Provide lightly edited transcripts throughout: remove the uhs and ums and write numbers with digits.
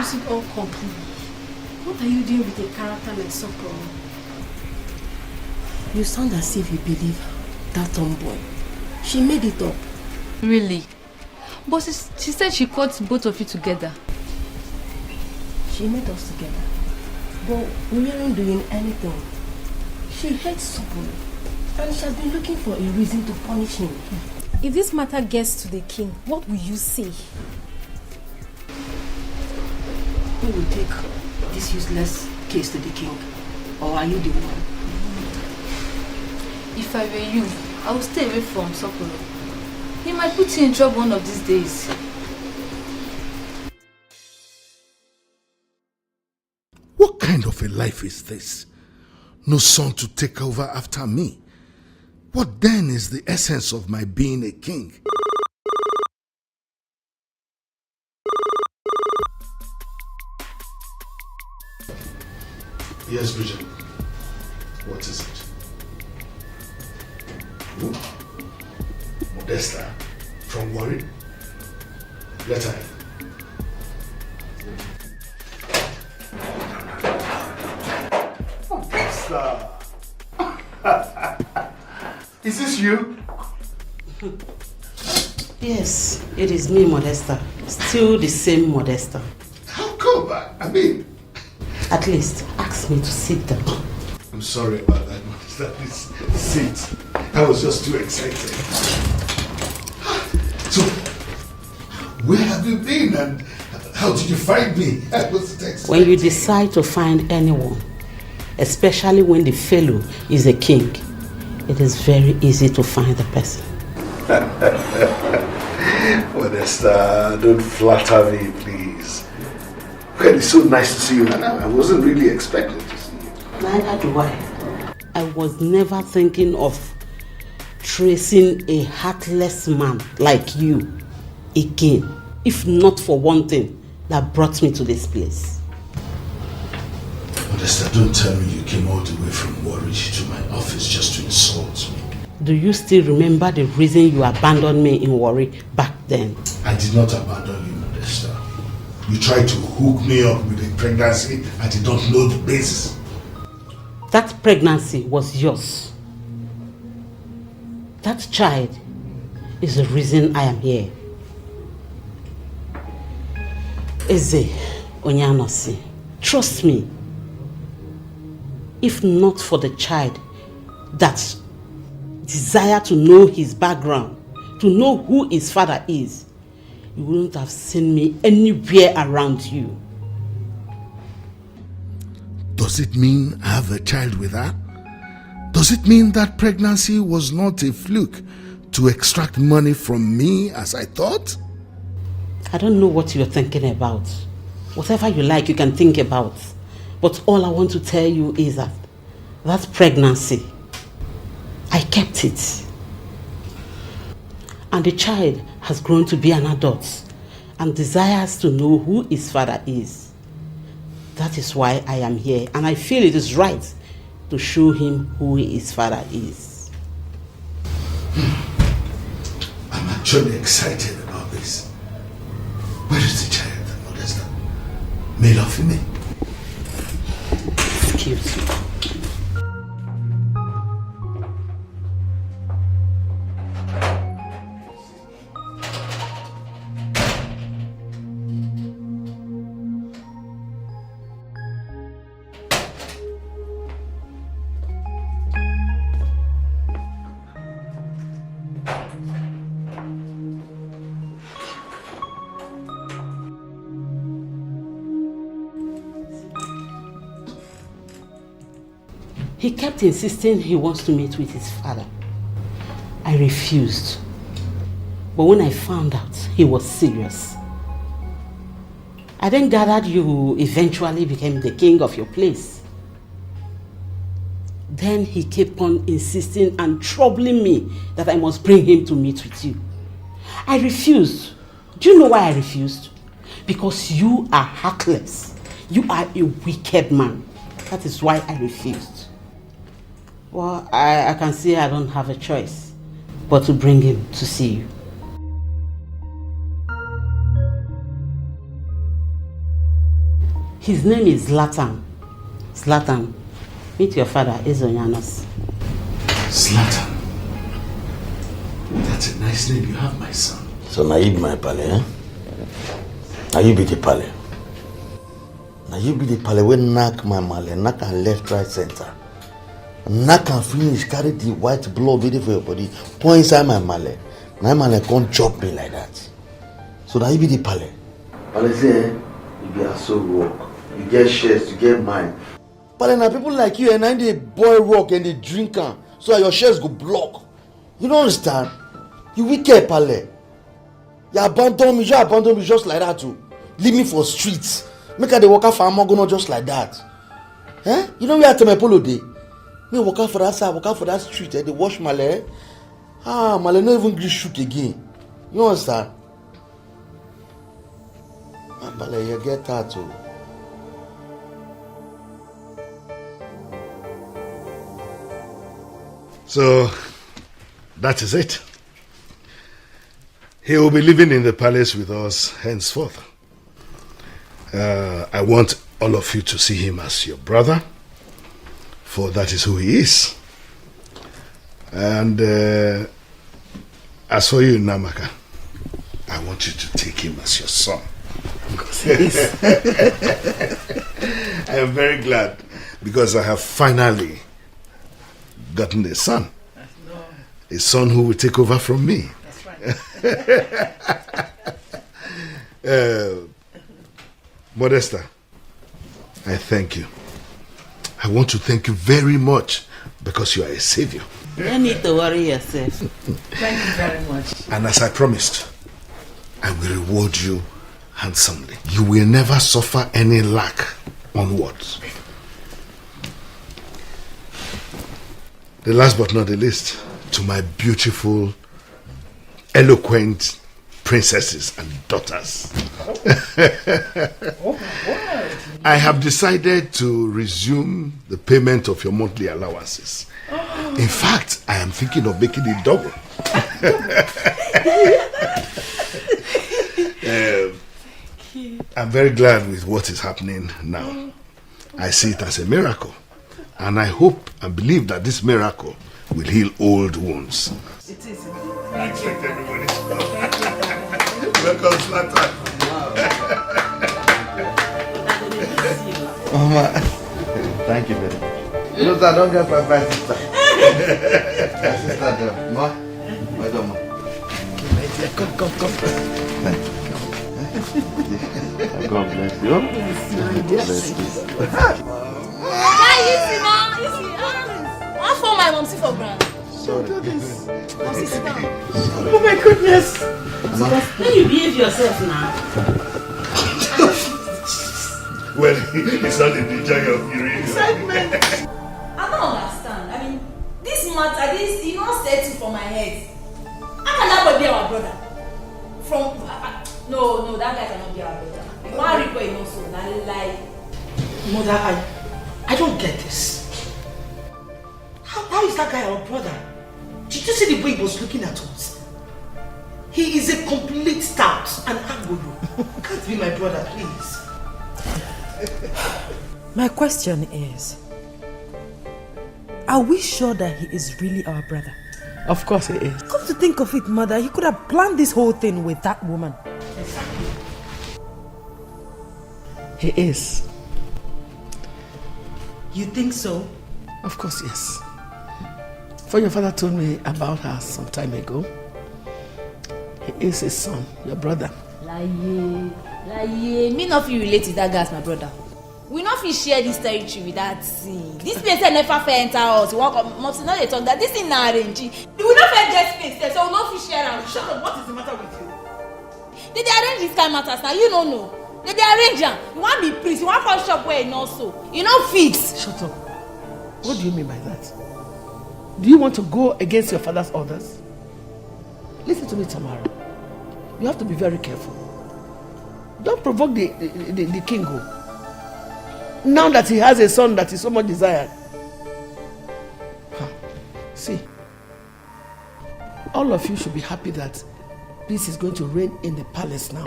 put it all completely. What are you doing with a character like Sokoro? You sound as if you believe that tomboy. She made it up. Really? But she said she caught both of you together. She made us together. But we weren't doing anything. She hates Sokoro. And she has been looking for a reason to punish him. If this matter gets to the king, what will you say? Who will take this useless case to the king? Or are you the one? If I were you, I would stay away from Sokoro. He might put you in trouble one of these days. What kind of a life is this? No son to take over after me. What then is the essence of my being a king? Yes, Bridget. What is it? Who? Modesta from Warri? Let her in. Modesta! Is this you? Yes, it is me, Modesta. Still the same Modesta. How come? I mean... At least, ask me to sit down. I'm sorry about that, Modesta. Please sit. I was just too excited. So, where have you been and how did you find me? I wasn't expecting. When you decide to find anyone, especially when the fellow is a king, it is very easy to find the person. Modesta, don't flatter me, please. Well, it's so nice to see you, and I wasn't really expecting to see you. Neither do I. I was never thinking of tracing a heartless man like you again, if not for one thing that brought me to this place. Modesta, don't tell me you came all the way from Warri to my office just to insult me. Do you still remember the reason you abandoned me in Warri back then? I did not abandon you, Modesta. You tried to hook me up with a pregnancy I did not know the basis. That pregnancy was yours. That child is the reason I am here. Eze Onyanosi, trust me. If not for the child that desire to know his background, to know who his father is, you wouldn't have seen me anywhere around you. Does it mean I have a child with her? Does it mean that pregnancy was not a fluke to extract money from me as I thought? I don't know what you're thinking about. Whatever you like, you can think about. But all I want to tell you is that that pregnancy, I kept it. And the child has grown to be an adult and desires to know who his father is. That is why I am here, and I feel it is right to show him who his father is. I'm actually excited about this. Where is the child, Modesta? Male or female? Excuse me. He kept insisting he wants to meet with his father. I refused. But when I found out he was serious, I then gathered you eventually became the king of your place. Then he kept on insisting and troubling me that I must bring him to meet with you. I refused. Do you know why I refused? Because you are heartless. You are a wicked man. That is why I refused. Well, I can see I don't have a choice but to bring him to see you. His name is Zlatan. Zlatan, meet your father, Ezonyanos. Zlatan. That's a nice name you have, my son. So now you be my pale, eh? Now you be the pale. Now you be the pale when knock my male, knock and left, right, center. Knock and finish, carry the white blood ready for your body, pour inside my male. My male can't chop me like that. So now you be the pale. Pale say, you be a soul rock. You get shares, you get mine. Pale now people like you and I they boy rock and they drink am, so your shares go block. You don't understand? You wicked pale. You abandon me just like that too. Leave me for streets. Make her the worker for Amogono just like that. Eh? You know where I tell my polo day? Me work out for that side, work out for that street, they wash my leg. My leg not even gree shoot again. You understand? Pale, you get that too. So, that is it. He will be living in the palace with us henceforth. I want all of you to see him as your brother, for that is who he is. And as for you, Namaka, I want you to take him as your son. I am very glad because I have finally gotten a son. A son who will take over from me. Modesta, I thank you. I want to thank you very much because you are a savior. You don't need to worry yourself. Thank you very much. And as I promised, I will reward you handsomely. You will never suffer any lack onwards. The last but not the least, to my beautiful, eloquent princesses and daughters. I have decided to resume the payment of your monthly allowances. In fact, I am thinking of making it double. I'm very glad with what is happening now. I see it as a miracle. And I hope and believe that this miracle will heal old wounds. It is. I expect everybody to come. Welcome, Zlatan. Mama, thank you very much. You know that I don't get my sister. My sister there. Ma, madam. Come. Thank you. God bless you. God bless you. You see. I found my mom for grand. Sorry. Oh my goodness. When you behave yourself now. Well, it's not in the joy of uranium. I don't understand. I mean, this matter, you not settle for my head. How can that boy be our brother? No, that guy cannot be our brother. Why Rico is also that lie? Mother, I don't get this. How is that guy our brother? Did you see the way he was looking at us? He is a complete stout and Agboyo. Can't be my brother, please. My question is, are we sure that he is really our brother? Of course he is. Come to think of it, mother, he could have planned this whole thing with that woman. He is. You think so? Of course, yes. For your father told me about her some time ago. He is his son, your brother. Me not feel related to that guy as my brother. We not feel share this territory with that thing. This place never fair enter us. We must not talk that this thing not arranging. We not fair get space there, so we not feel share out. Shut up, what is the matter with you? They arrange this kind of matters now, you don't know. They arrange them. You want be priest, you want come shop where you know so. You know fix. Shut up. What do you mean by that? Do you want to go against your father's orders? Listen to me, Tamara. You have to be very careful. Don't provoke the king. Now that he has a son that is so much desired. See, all of you should be happy that peace is going to reign in the palace now.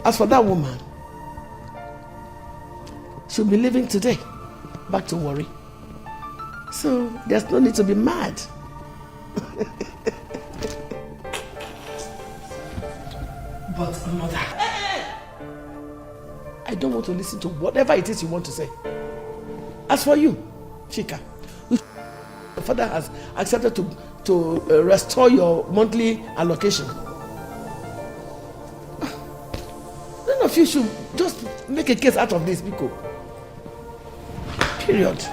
As for that woman, she'll be leaving today, back to Warri. So there's no need to be mad. But mother, I don't want to listen to whatever it is you want to say. As for you, Chika, your father has accepted to restore your monthly allocation. None of you should just make a case out of this, Biko. Period.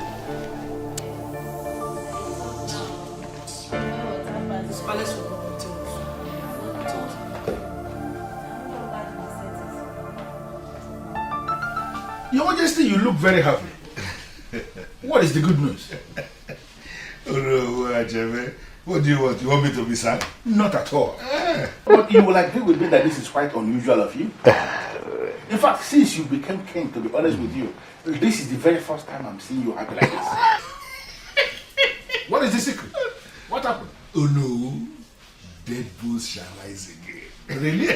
Your Majesty, you look very happy. What is the good news? Oh no, Ajeme. What do you want? You want me to be sad? Not at all. But you will agree with me that this is quite unusual of you. In fact, since you became king, to be honest with you, this is the very first time I'm seeing you happy like this. What is the secret? What happened? Oh no, dead bulls shall rise again. Really?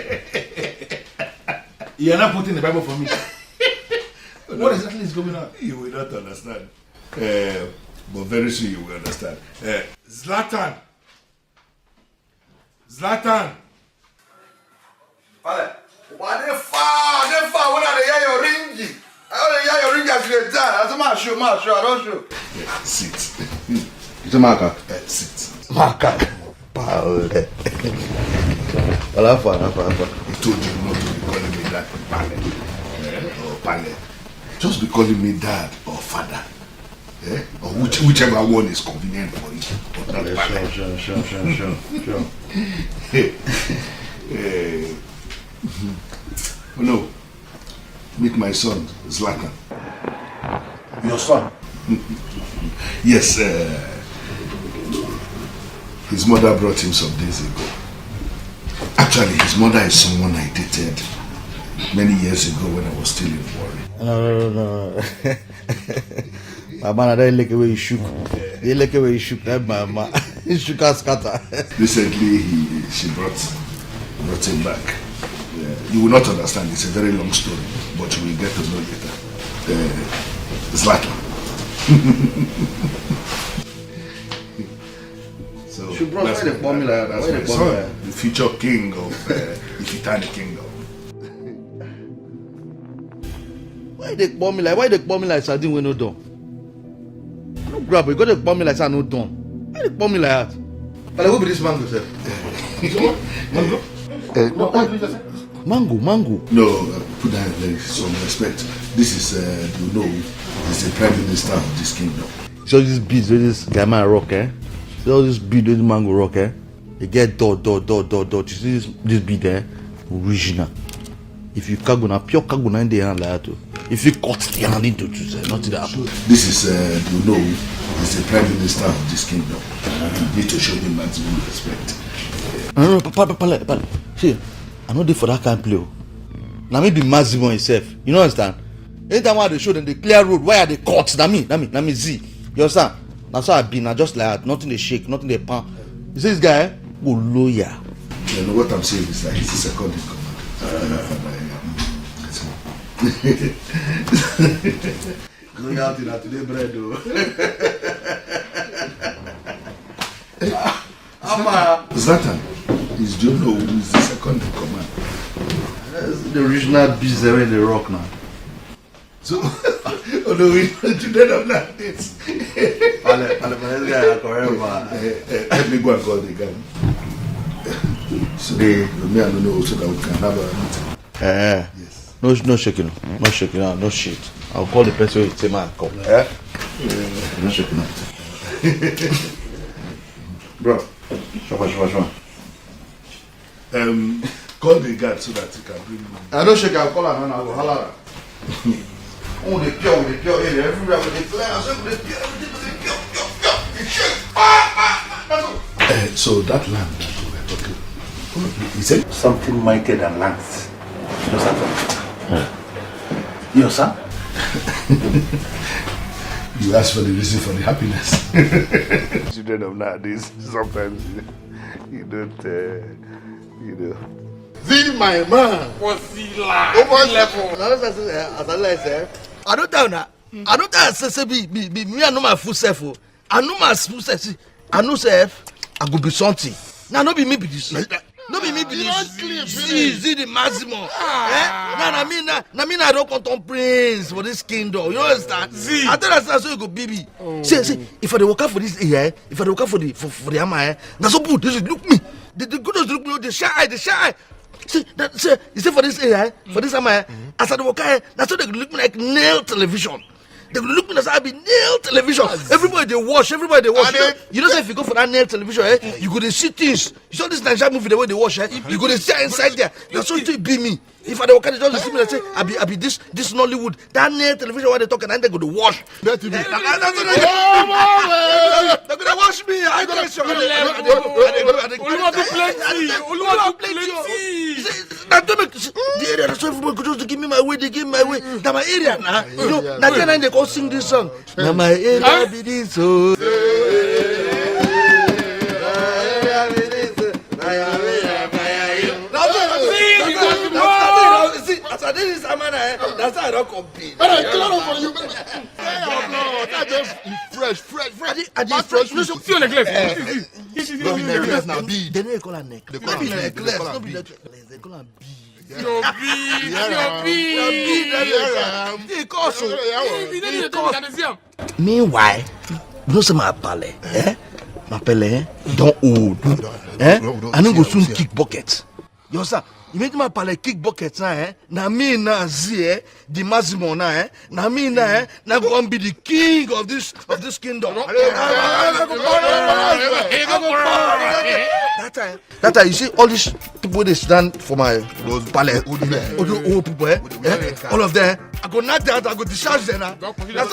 You're not putting the Bible for me. What exactly is going on? You will not understand. But very soon you will understand. Zlatan! Zlatan! Father, why they far? When I hear your ringy. I only hear your ringy as you get done. That's my show, I don't show. Yeah, sit. It's a marker. Sit. Marker. Paul. Well, I told you not to be calling me that Pale. Or Pale. Just be calling me dad or father. Or whichever one is convenient for you. But not Pale. Sure. Oh no. Meet my son, Zlatan. Your son? Yes, his mother brought him some days ago. Actually, his mother is someone I dated many years ago when I was still in Warri. No. My man, I don't like the way you shook. They like the way you shook. That my he shook and scatter. Recently, she brought him back. You will not understand. It's a very long story, but you will get to know later. Zlatan. So She brought that's the formula. That's my son, the future king of the Ifitani kingdom. Why they bomb me like sardine when no done? No grab, you got to bomb me like no done. Why they bomb me like that? But who be this mango, sir? Mango? Mango. No, put that in some respect. This is, you know, he's the prime minister of this kingdom. So this beads with this guy man rock, eh? So this bead with mango rock, eh? You get dot. You see this bead, eh? Original. If you kaguna, pure kaguna in the hand like that. If you cut the hand into two, not that. This is, you know, he's the prime minister of this kingdom. You need to show him maximum respect. No, pale. See, I know they for that kind of play. Now me be maximum himself. You know understand? Anytime I they show them the clear road, why are they cut? Na me Z. You understand? That's how I been. I just like that. Nothing they shake, nothing they pan. You see this guy? Go lawyer. You know what I'm saying is that he's the second in command. Loyalty na today bread though. Zlatan is Jono who is the second in command. That's the original beast there in the rock now. So, oh no, we today don't like this. Pale, this guy forever. Let me go and call the guy. So, me I don't know so that we can have a meeting. Yes. No shaking, no shit. I'll call the person who say man come. No shaking. Bro, sure. Call the guard so that he can bring me. I don't shake, I'll call her and I'll go holler. Oh, the pure area, everywhere with the flares, So that land that we were talking, he said Something mightier than lands. Just happened. Your son? you ask for the reason for the happiness. Children of nowadays, sometimes you don't, you know. Zin my man. Was he like? Over level. As I say, I don't tell now. I don't tell say be me I know my full self. I know my full self. I know self. I go be something. Now no be me be this. No be me be this. See the maximum. Now I don't contempt prince for this kingdom. You understand? I tell us so you go baby. See, if I work out for this here, if I work out for the ama, that's so good. This look me. The good look me. The shy. See, you see for this AI, for this ama, as I work out, that's so they look me like nail television. They look me as I be nail television. Everybody they watch. You know, say if you go for that nail television, you go to see things. You saw this Nigerian movie the way they watch, you go to see inside there. That's what it be me. If I don't catch it, just see me and say, I be this Nollywood. That nail television where they talk and then they go to wash. They're gonna wash me. I don't show you. The area that's everybody could just give me my way. They give me my way. Now my area now. You know, Nigerian they go sing this song. Now my area be this so. This is Amana, that's how I don't compete. But I clear for you. That's fresh. I just fresh. You feel necklace. No be necklace now. B. They don't call her neck. They call her necklace. No be necklace. They call her B. Your B. Meanwhile, you know some my pale, my pale, don't old, I don't go soon kick buckets. You understand? You make my pale kick buckets now, na me na zie the maximum now, na me na go and be the king of this kingdom. That time you see all these people they stand for my pale, old people, all of them. I go knock that, I go discharge them. That's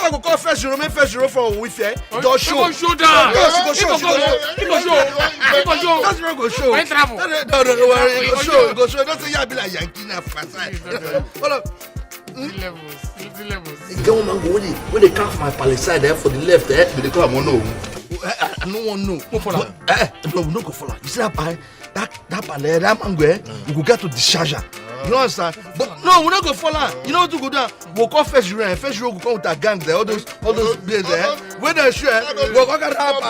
why I go call first zero for with you. Don't show. Show down. That's where I go show. Don't worry, go show. Don't say you be like Yankee now fast. Hold up. The woman go when they come from my palace side there for the left there. They come I don't want no. No go follow. You see that palace, that man go you go get to discharge her. You understand? But no, we're not gonna follow. You know what to go down? We'll call first row will come with a gang there, all those days there. When they're sure, we'll go get that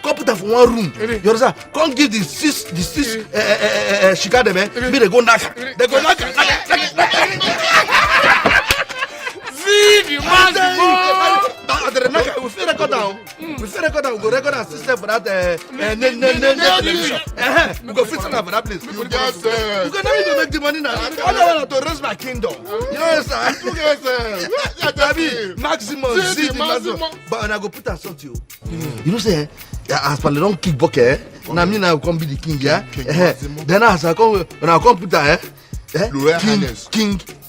come put her for one room. You understand? Come give the six shika them, me they go knock her. They go knock her. See, we feel record down. We go record our system for that television. We go fix it up for that place. You just we go now to make the money now. I want to raise my kingdom. You know what I'm saying? Maximum, see the maximum. But when I go put that song to you, you know say, as per the long kick bucket, now me now come be the king, yeah. Then as I come, when I come put that,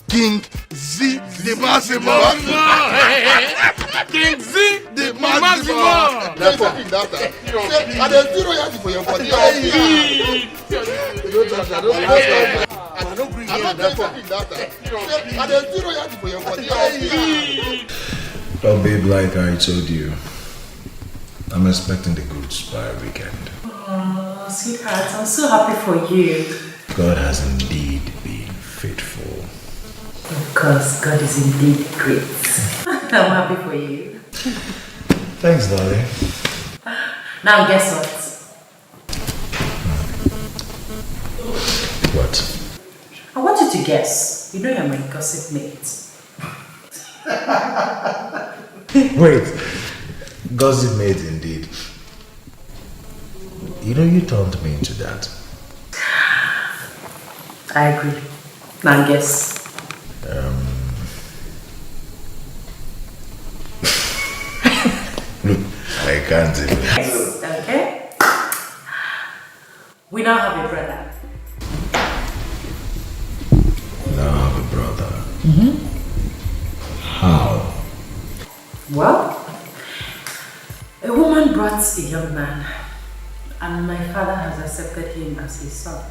King Z the maximum. King Z the maximum. That's talking that. I don't zero yard for your body. I don't bring you that. I don't zero yard for your body. Well, babe, like I told you, I'm expecting the goods by weekend. Oh, sweetheart, I'm so happy for you. God has indeed been faithful. Of course, God is indeed great. I'm happy for you. Thanks, darling. Now, guess what? What? I want you to guess. You know you're my gossip mate. Wait. Gossip mate indeed. You know you turned me into that. I agree. Now, guess. Look, I can't even. Yes, okay. We now have a brother. Now I have a brother. How? Well, a woman brought a young man, and my father has accepted him as his son.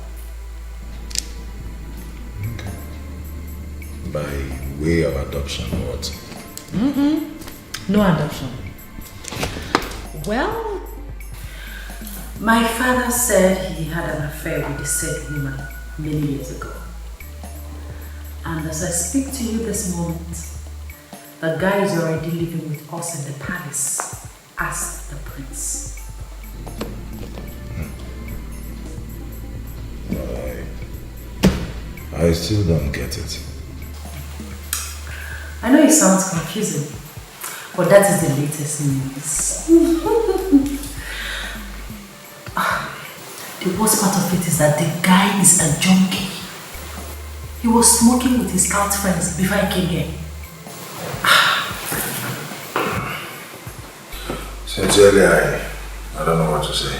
By way of adoption or what? No adoption. Well, my father said he had an affair with the said woman many years ago. And as I speak to you this moment, the guy is already living with us in the palace as the prince. I still don't get it. I know it sounds confusing, but that is the latest news. The worst part of it is that the guy is a junkie. He was smoking with his scout friends before I came here. Sincerely, I don't know what to say.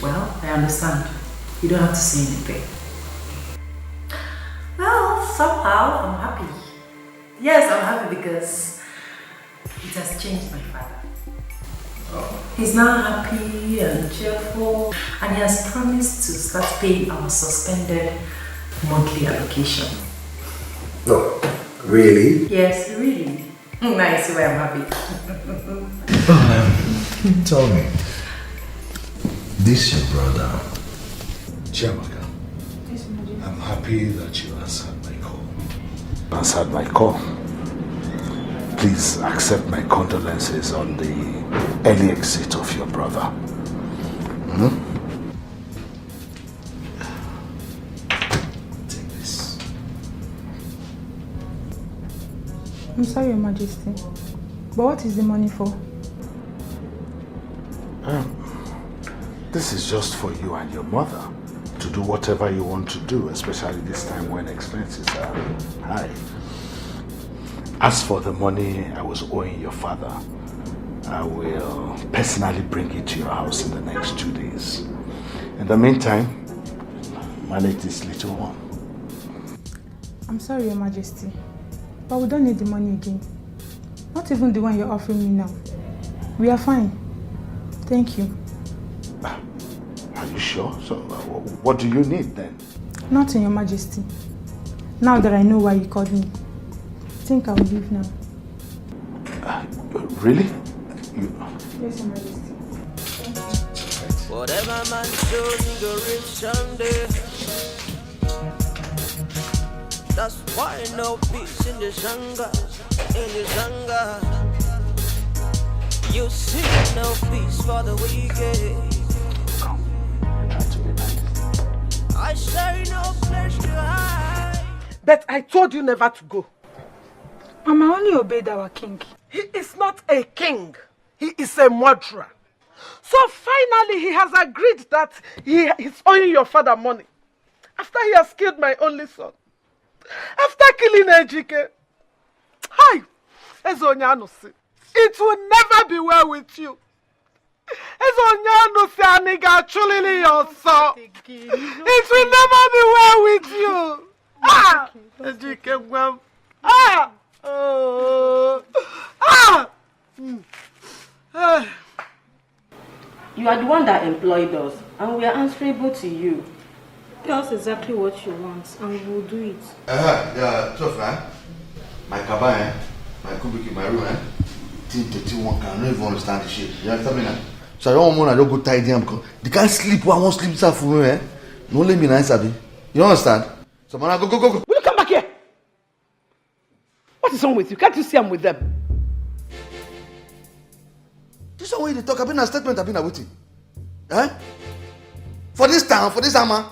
Well, I understand. You don't have to say anything. Well, somehow I'm happy. Yes, I'm happy because it has changed my father. Oh. He's now happy and cheerful, and he has promised to start paying our suspended monthly allocation. No, really? Yes, really. Nice way I'm happy. Tell me, this your brother? Chiamaka, I'm happy that you answered my call. Answered my call. Please accept my condolences on the early exit of your brother. Take this. I'm sorry, Your Majesty, but what is the money for? This is just for you and your mother to do whatever you want to do, especially this time when expenses are high. As for the money I was owing your father, I will personally bring it to your house in the next 2 days. In the meantime, manage this little one. I'm sorry, Your Majesty, but we don't need the money again. Not even the one you're offering me now. We are fine. Thank you. Are you sure? So, what do you need then? Nothing, Your Majesty. Now that I know why you called me, I think I will leave now. Really? Yes, Your Majesty. Whatever man shows, he go reach someday. That's why no peace in the jungle, in the jungle. You see no peace for the wicked. I say no place to hide. But I told you never to go. Mama only obeyed our king. He is not a king. He is a murderer. So finally he has agreed that he is owing your father money. After he has killed my only son. After killing Dikeh. Hi! It will never be well with you. It will never be well with you. Ah! Dikeh. Ah! You are the one that employed us, and we are answerable to you. Tell us exactly what you want, and we will do it. Yeah, tough, man. My cabin, my kubiki, my room, Team 31 can don't even understand the shit. You understand me now? So I don't want to go tidy him because they can't sleep. I won't sleep inside for me, No let me nice, Abby. You understand? So man, go. Will you come back here? What is wrong with you? Can't you see I'm with them? This is the way they talk. I've been a statement. I've been a waiting. For this town, for this hammer.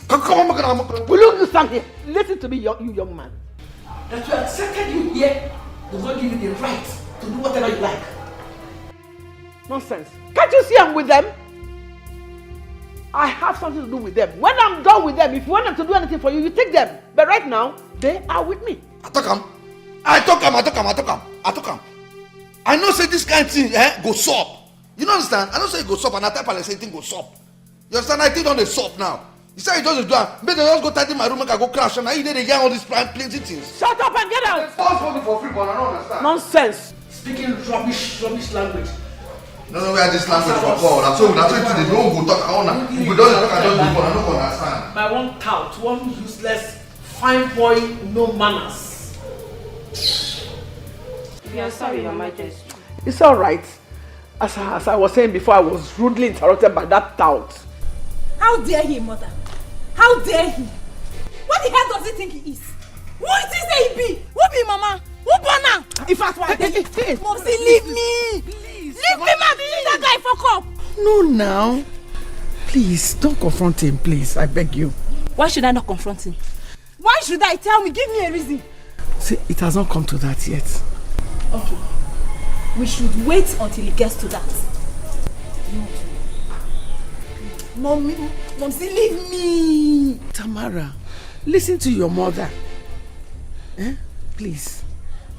Come on. Will you stand here? Listen to me, you young man. That we accepted you here does not give you the right to do whatever you like. Nonsense. Can't you see I'm with them? I have something to do with them. When I'm done with them, if you want them to do anything for you, you take them. But right now, they are with me. I talk them. I know say this kind of thing go sup. You don't understand? I don't say it go sup and I type and say thing go sup. You understand? I think on the sup now. You say you just do that. Maybe they just go tidy my room and I go crash and now you dey yarn all these plenty things. Shut up and get out! Stop working for free, but I don't understand. Nonsense. Speaking rubbish language. No, we have this language for call. That's all they don't go talk on. We don't talk I don't do, but I don't understand. My one tout, one useless, fine boy, no manners. We are sorry, Your Majesty. It's all right. As I was saying before, I was rudely interrupted by that tout. How dare he, mother? How dare he? What the hell does he think he is? Who is he say he be? Who be mama? Who born am? In fact, why? Momsy, leave me! Please, leave me, man! Leave that guy fuck up! No, now. Please, don't confront him, please. I beg you. Why should I not confront him? Why should I? Tell me, give me a reason. See, it has not come to that yet. Okay. We should wait until it gets to that. Momsy, leave me! Tamara, listen to your mother. Please,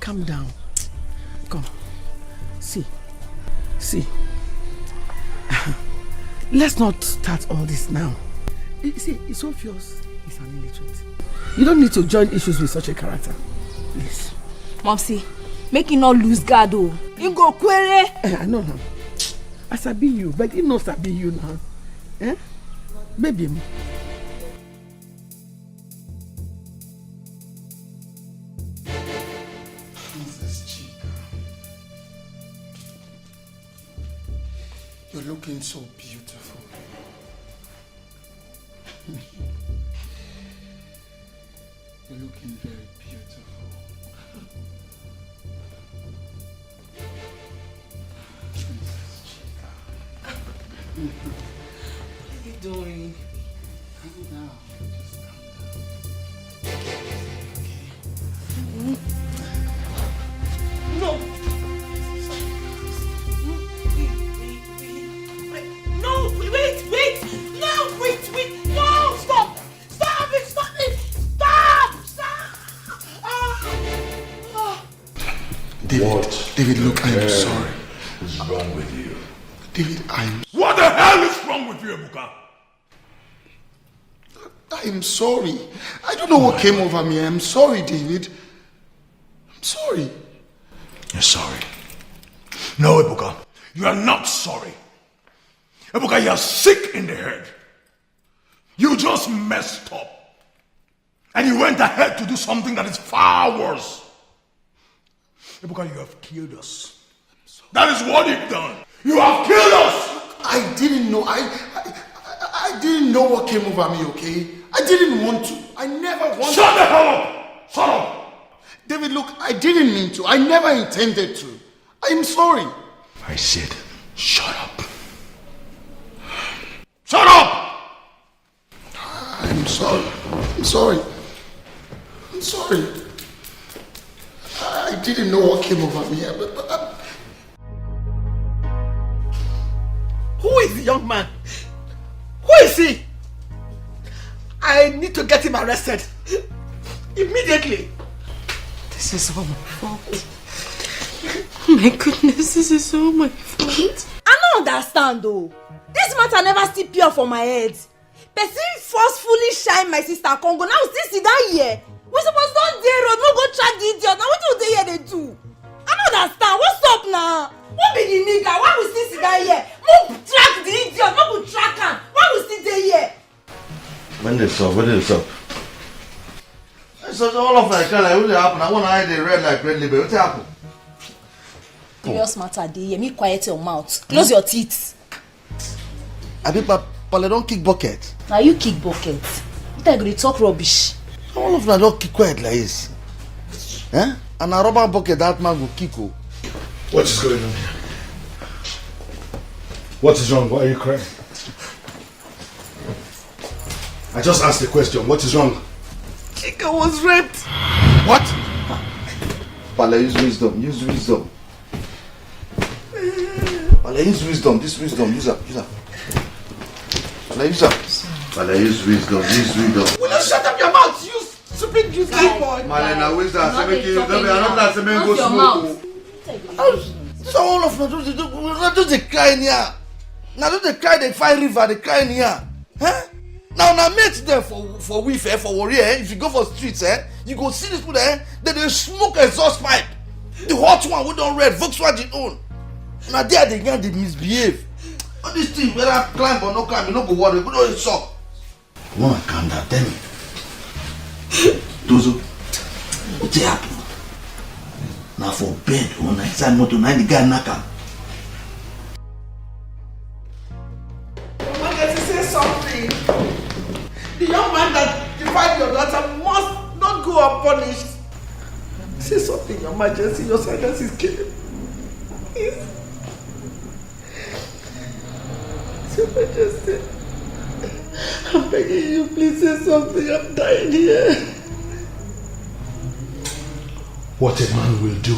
calm down. Come. See. Let's not start all this now. You see, it's obvious he's an illiterate. You don't need to join issues with such a character. Please. Momsy, make him not lose guard though. You go query. I know now. I sabi you, but he knows sabi you now. Baby. You're looking so beautiful. You're looking very beautiful. Princess Chica. What are you doing? Calm down. Just calm down. Okay? No! No, wait! No, wait! No, stop it! Stop! David, look, I am sorry. What's wrong with you? David, What the hell is wrong with you, Ebuka? I am sorry. I don't know what came over me. I'm sorry, David. I'm sorry. You're sorry. No, Ebuka. You are not sorry. Ebuka, you're sick in the head. You just messed up. And you went ahead to do something that is far worse. Ebuka, you have killed us. That is what you've done. You have killed us! I didn't know. I didn't know what came over me, okay? I didn't want to. I never wanted to. Shut the hell up! Shut up! David, look, I didn't mean to. I never intended to. I'm sorry. I said, shut up. Shut up! I'm sorry. I'm sorry. I'm sorry. I didn't know what came over me. But Who is the young man? Who is he? I need to get him arrested. Immediately. This is all my fault. Oh my goodness, this is all my fault. I don't understand though. This matter never still pure for my head. Person forcefully shine my sister Congo. Now still sit down here. We supposed don't dare road, no go track the idiot. Now what do they here they do? I don't understand. What's up now? What be the nigga? Why we still sit down here? No track the idiot, no go track him. Why we still there here? When they stop? So all of that kind of what happen? I want to hide the red like red label. What happened? Serious matter dey here. Make quiet your mouth. Close your teeth. Pale don't kick bucket. Now you kick bucket. You think you talk rubbish? All of them don't kick quiet like this. And a rubber bucket that man will kick. What is going on here? What is wrong? Why are you crying? I just asked the question. What is wrong? Chika was raped. What? Pale, use wisdom. Pale, use wisdom. This wisdom. Use up. Pale, use up. Pale, use wisdom. Will you shut up your mouth, you stupid useless boy? Malena, wisdom. I'm not saying go smoke. So all of them just they cry in here. Now don't they cry, they find river, they cry in here. Now mate them for we fair for warrior. If you go for streets, you go see these people there, they smoke exhaust pipe. The hot one we don't red, Volkswagen own. Now there they misbehave. All this thing, whether I climb or no climb, you no go worry, we don't shock. Woman, calm down, tell me. Dozo, what's happening? Now for bed, on the inside motor, now the guy knock am. Mama, can you say something? The young man that defied your daughter Majesty, your silence is killing me. Please. Your Majesty, I'm begging you, please say something. I'm dying here. What a man will do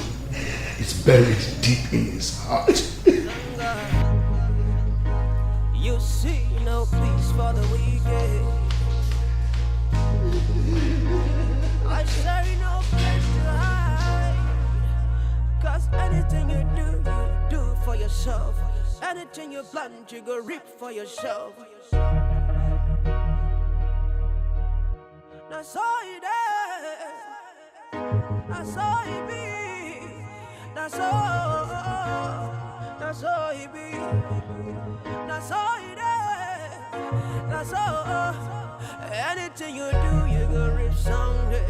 is buried deep in his heart. You see no peace for the wicked. I say no place to hide. 'Cause anything you do for yourself. Anything you plant, you go reap for yourself. That's all it is. That's all it be. That's all. That's all it be. That's all it is. That's all. Anything you do, you go reap someday.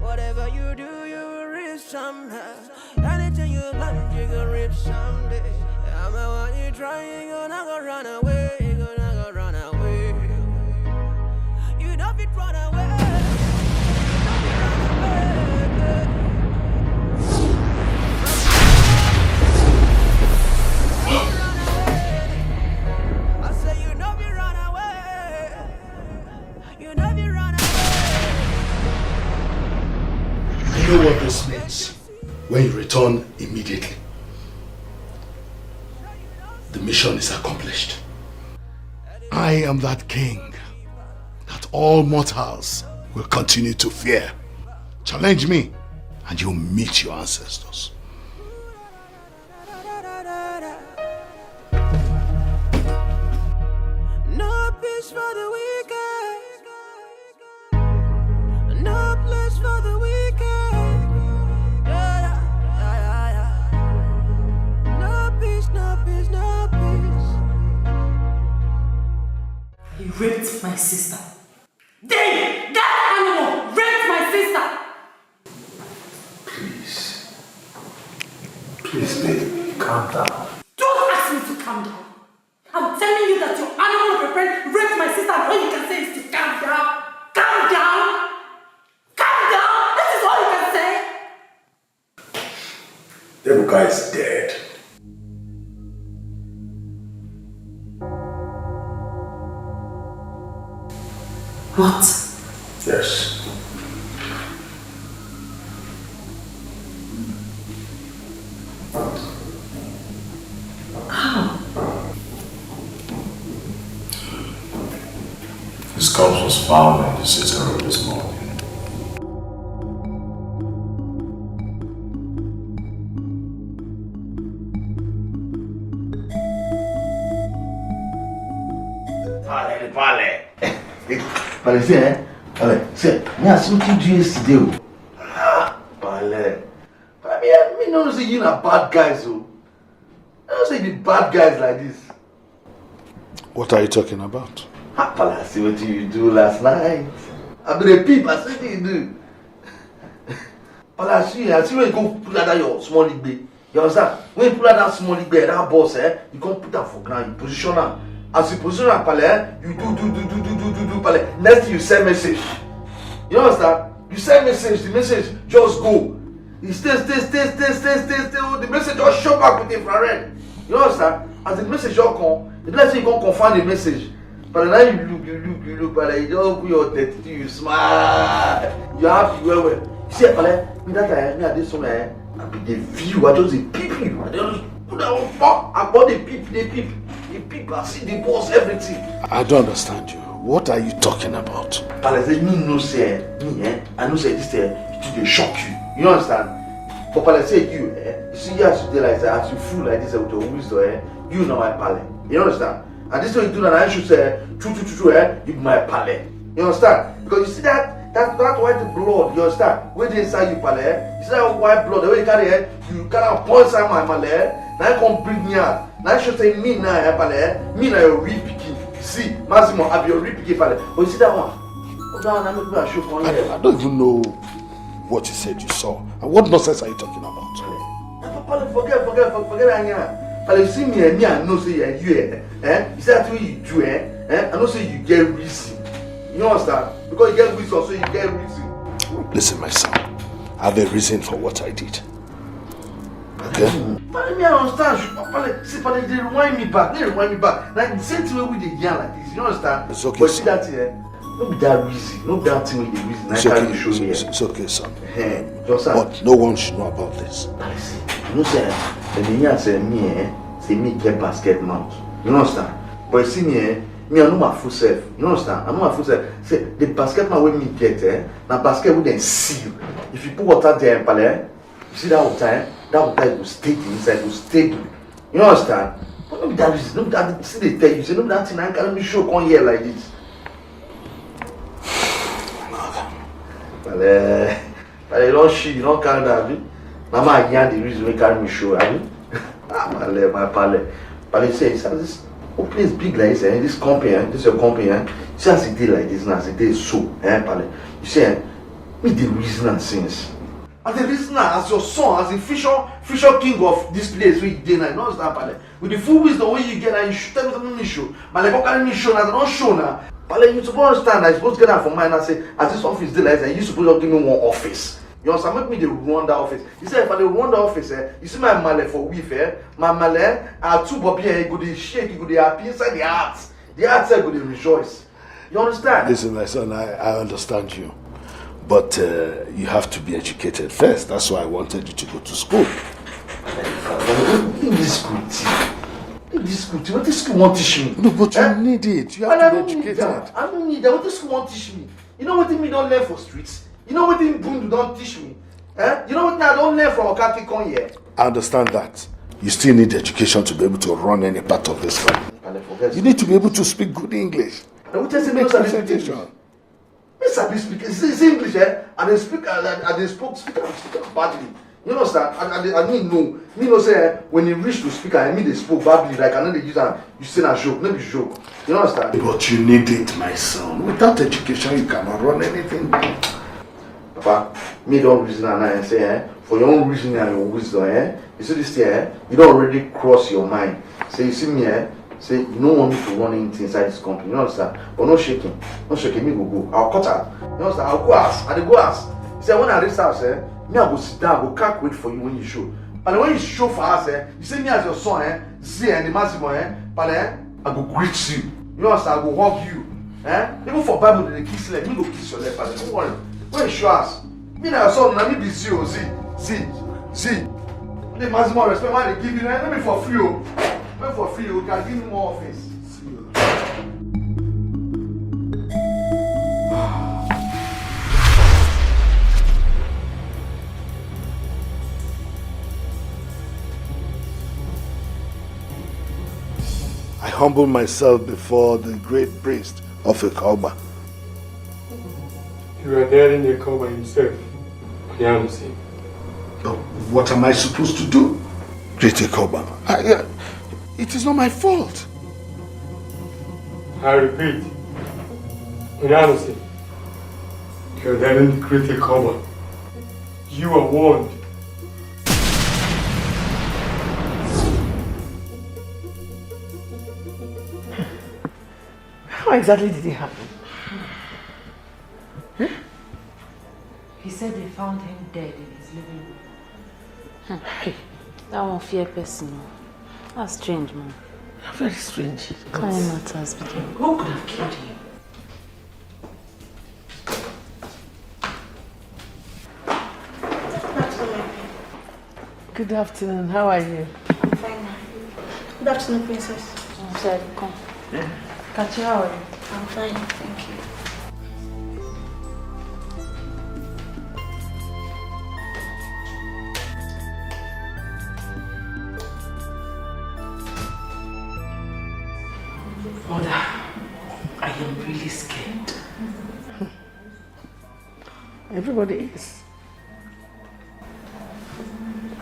Whatever you do, you will reap someday. Anything you plant, you go reap someday. I'm the one you trying, you're not gonna run away. You're not gonna run away. You don't be run away. I say you know me run away. You know me run away. You know what this means when you return immediately. The mission is accomplished. I am that king that all mortals will continue to fear. Challenge me and you'll meet your ancestors. No peace for the wicked. No place for the wicked. No peace, no peace, no peace. He raped my sister. That animal raped my sister. Please, baby, calm down. Don't ask me to calm down. I'm telling you that your animal of a friend raped my sister, and all you can say is to calm down. Calm down. Calm down. This is all you can say. Ebuka is dead. What? Yes. How? His corpse was found in the city road this morning. But see, see, me I something to you yesterday. Pale. But I mean, no say you are bad guys, so. I don't say you be bad guys like this. What are you talking about? Pale, I see what you do last night. I be the peep, I see what you do. Pale, I see when you go put out your small league bay. You understand? When you put out that small league bay, that boss, you can't put that for ground, you position her. As you position her, pale, you do, pale. Next thing you send message. You understand? You send message, the message just go. You stay. The message just show back with infrared. You understand? As the message just come, the next thing you can confirm the message. But now you look, but you just put your dirty, you smile. You have to well. You see, pale, me that me I did somewhere. I be the view. I just peep you. I just put that on fuck. I bought the peep. The people, I see the boss, everything. I don't understand you. What are you talking about? But I say, me no say, I know say this it will shock you. You understand? But I say you see you as you like as you fool like this with your wisdom, you know my pale. You understand? And this way you do that, I should say, true, you my pale. You understand? Because you see that white blood, you understand? When they inside you pale, you see that white blood, the way you carry it, you can't point inside my pale. Now you come bring me out. Now you should say me now, pale. Me now you're real picking. See, Massimo, I'll be a real picking pale. But you see that one? I don't even know what you said you saw. And what nonsense are you talking about? Forget that. But you see me, I know say you you see that way you do, I know say you get reason. You understand? Because you get reason, so you get reason. Listen, my son. I have a reason for what I did. Okay. But me, I understand. See, but they rewind me back. They rewind me back. Like the same thing with the yarn like this. You understand? It's okay. But see that here, no be that reason. No be that thing with the reason. It's okay. It's okay, son. But no one should know about this. See, you know, say, the yarn say me get basket mouth. You understand? But you see me, me I know my full self. You understand? I know my full self. Say the basket man when me get na basket with them seal. If you put water there, you see that water, will stay inside, will stay. You understand? But no be that reason. No be that. See they tell you, say no be that thing. I can't be sure come here like this. But you don't shit, you don't carry that. Now my yarn the reason we carry me show. My pale. But say it's this whole place big like this, this company, this is your company, see as it is like this now, as it is so, pale. You say, me the reason and since. As the reason as your son, as the fisher king of this place where you did now, you know that pale. With the full wisdom when you get and you should tell me something show. But like carry me show now, they don't show now. Pale, you supposed to understand, I supposed to get that from mine and say, as this office did like that, you supposed to give me one office. You understand? Make me the run that office. You say if I run the office, you see my male for weave, my male are two bobby, go they shake, go they happy inside the heart. The heart go they rejoice. You understand? Listen, my son, I understand you. But you have to be educated first. That's why I wanted you to go to school. In this school, what this school won't teach me? No, but you need it. You have to be educated. I don't need that. What this school won't teach me? You know what me don't learn for streets? You know what in Bundu don't teach me? You know what I don't learn from Okaki Kon here? I understand that. You still need education to be able to run any part of this family. You need to be able to speak good English. And what is make presentation? Yes, I speak. It's English, and they speak. And they speak badly. You understand? I mean, no. Me no say when you reach to speak, I mean they spoke badly. Like I know they use and you say a joke, not be joke. You understand? But you need it, my son. Without education, you cannot run anything. Papa, me don't reason and say, for your own reason and your wisdom, you see this here, you don't already cross your mind. Say, you see me, say, you don't want me to run anything inside this company, you understand? But no shaking, me go. I'll cut out, you understand? I'll go ask, I go ask. He said, when I reach house, me I go sit down, I go can't wait for you when you show. But when you show for us, you see me as your son, see, and the maximum, but I go greet you. You understand? I go hug you. Even for Bible, they kiss you, me go kiss your left, but don't worry. When you show us, me and your son, let me be see. The maximum respect, why they give you, let me for free. Let me for free, you can give me more office. I humble myself before the great priest of Ekoba. You are there in Ekoba himself. What am I supposed to do? Great Ekoba. It is not my fault. I repeat, Unyanusi, you are there in the great Ekoba. You are warned. How exactly did it happen? He said they found him dead in his living room. That one fear person. That's strange, man. Very strange. Kind matters begin. Who could have killed him? Good afternoon. How are you? I'm fine. Good afternoon, Princess. I'm sorry, come. Kachi, how are you? I'm fine, thank you. Mother, I am really scared. Everybody is.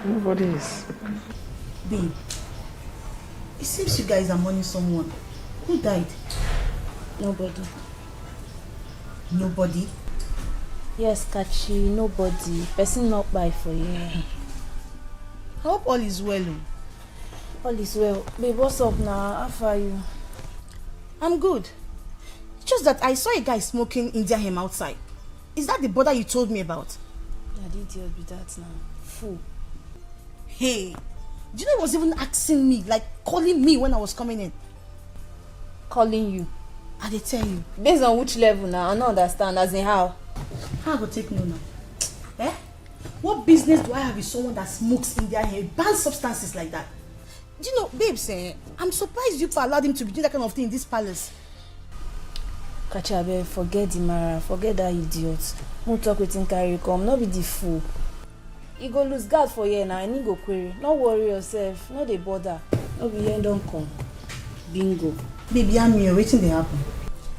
Everybody is. Babe, it seems you guys are mourning someone. Who died? Nobody. Nobody? Yes, Kachi, nobody. Person not by for you. I hope all is well. All is well. Babe, what's up now? How far are you? I'm good. It's just that I saw a guy smoking India hemp outside. Is that the brother you told me about? Yeah, the idiot be that now. Fool. Hey, do you know he was even asking me, like calling me when I was coming in? Calling you? I did tell you. Based on which level now? I don't understand. As in how? How I go take no now? Eh? What business do I have with someone that smokes in their hair, bans substances like that? Do you know, babes, I'm surprised you allowed him to be doing that kind of thing in this palace. Kachabe, forget the Mara, forget that idiot. Won't talk with him, carry come, not be the fool. You go lose guard for you now, and you go query. Not worry yourself, not dey bother. No be here, don't come. Bingo. Baby, I'm here, waiting to happen.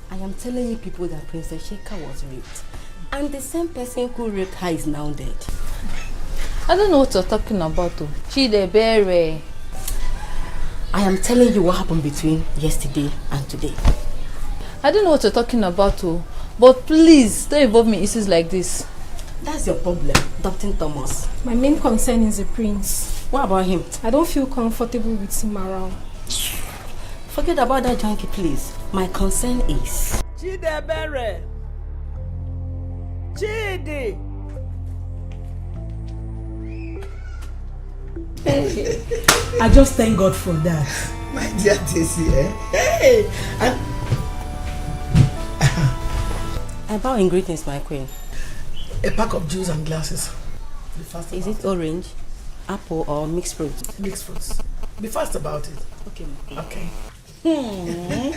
I am telling you people that Princess Sheka was raped. And the same person who raped her is now dead. I don't know what you're talking about. She the berry. I am telling you what happened between yesterday and today. I don't know what you're talking about, but please don't involve me in issues like this. That's your problem, Dr. Thomas. My main concern is the prince. What about him? I don't feel comfortable with him around. Forget about that junkie, please. My concern is... Chidebere. Chidi. Hey, I just thank God for that. My dear Tessie, Hey! I bow in greetings, my queen. A pack of juice and glasses. Is it orange, apple, or mixed fruit? Mixed fruits. Be fast about it. Okay. Okay.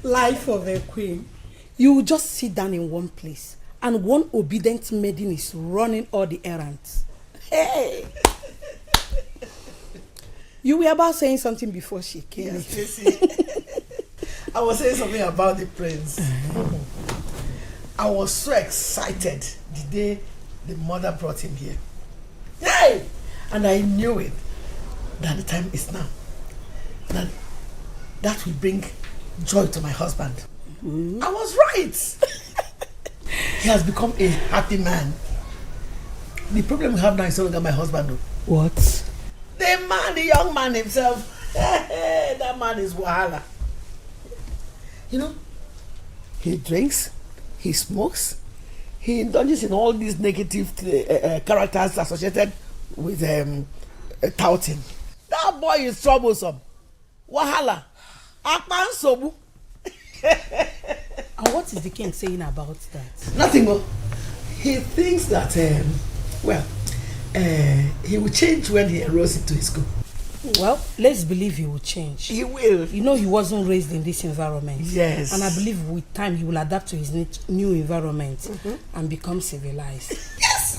Life of a queen. You will just sit down in one place and one obedient maiden is running all the errands. Hey! You were about saying something before she came. Yes, I was saying something about the prince. I was so excited the day the mother brought him here. Hey! And I knew it. That the time is now. That will bring joy to my husband. I was right. He has become a happy man. The problem we have now is no longer my husband. What? The young man himself. That man is wahala. You know, he drinks, he smokes, he indulges in all these negative characters associated with touting. That boy is troublesome. Wahala. Akpansobu. And what is the king saying about that? Nothing more. He thinks that, he will change when he enrolls into his school. Well, let's believe he will change. He will. You know, he wasn't raised in this environment. Yes. And I believe with time he will adapt to his new environment and become civilized. Yes!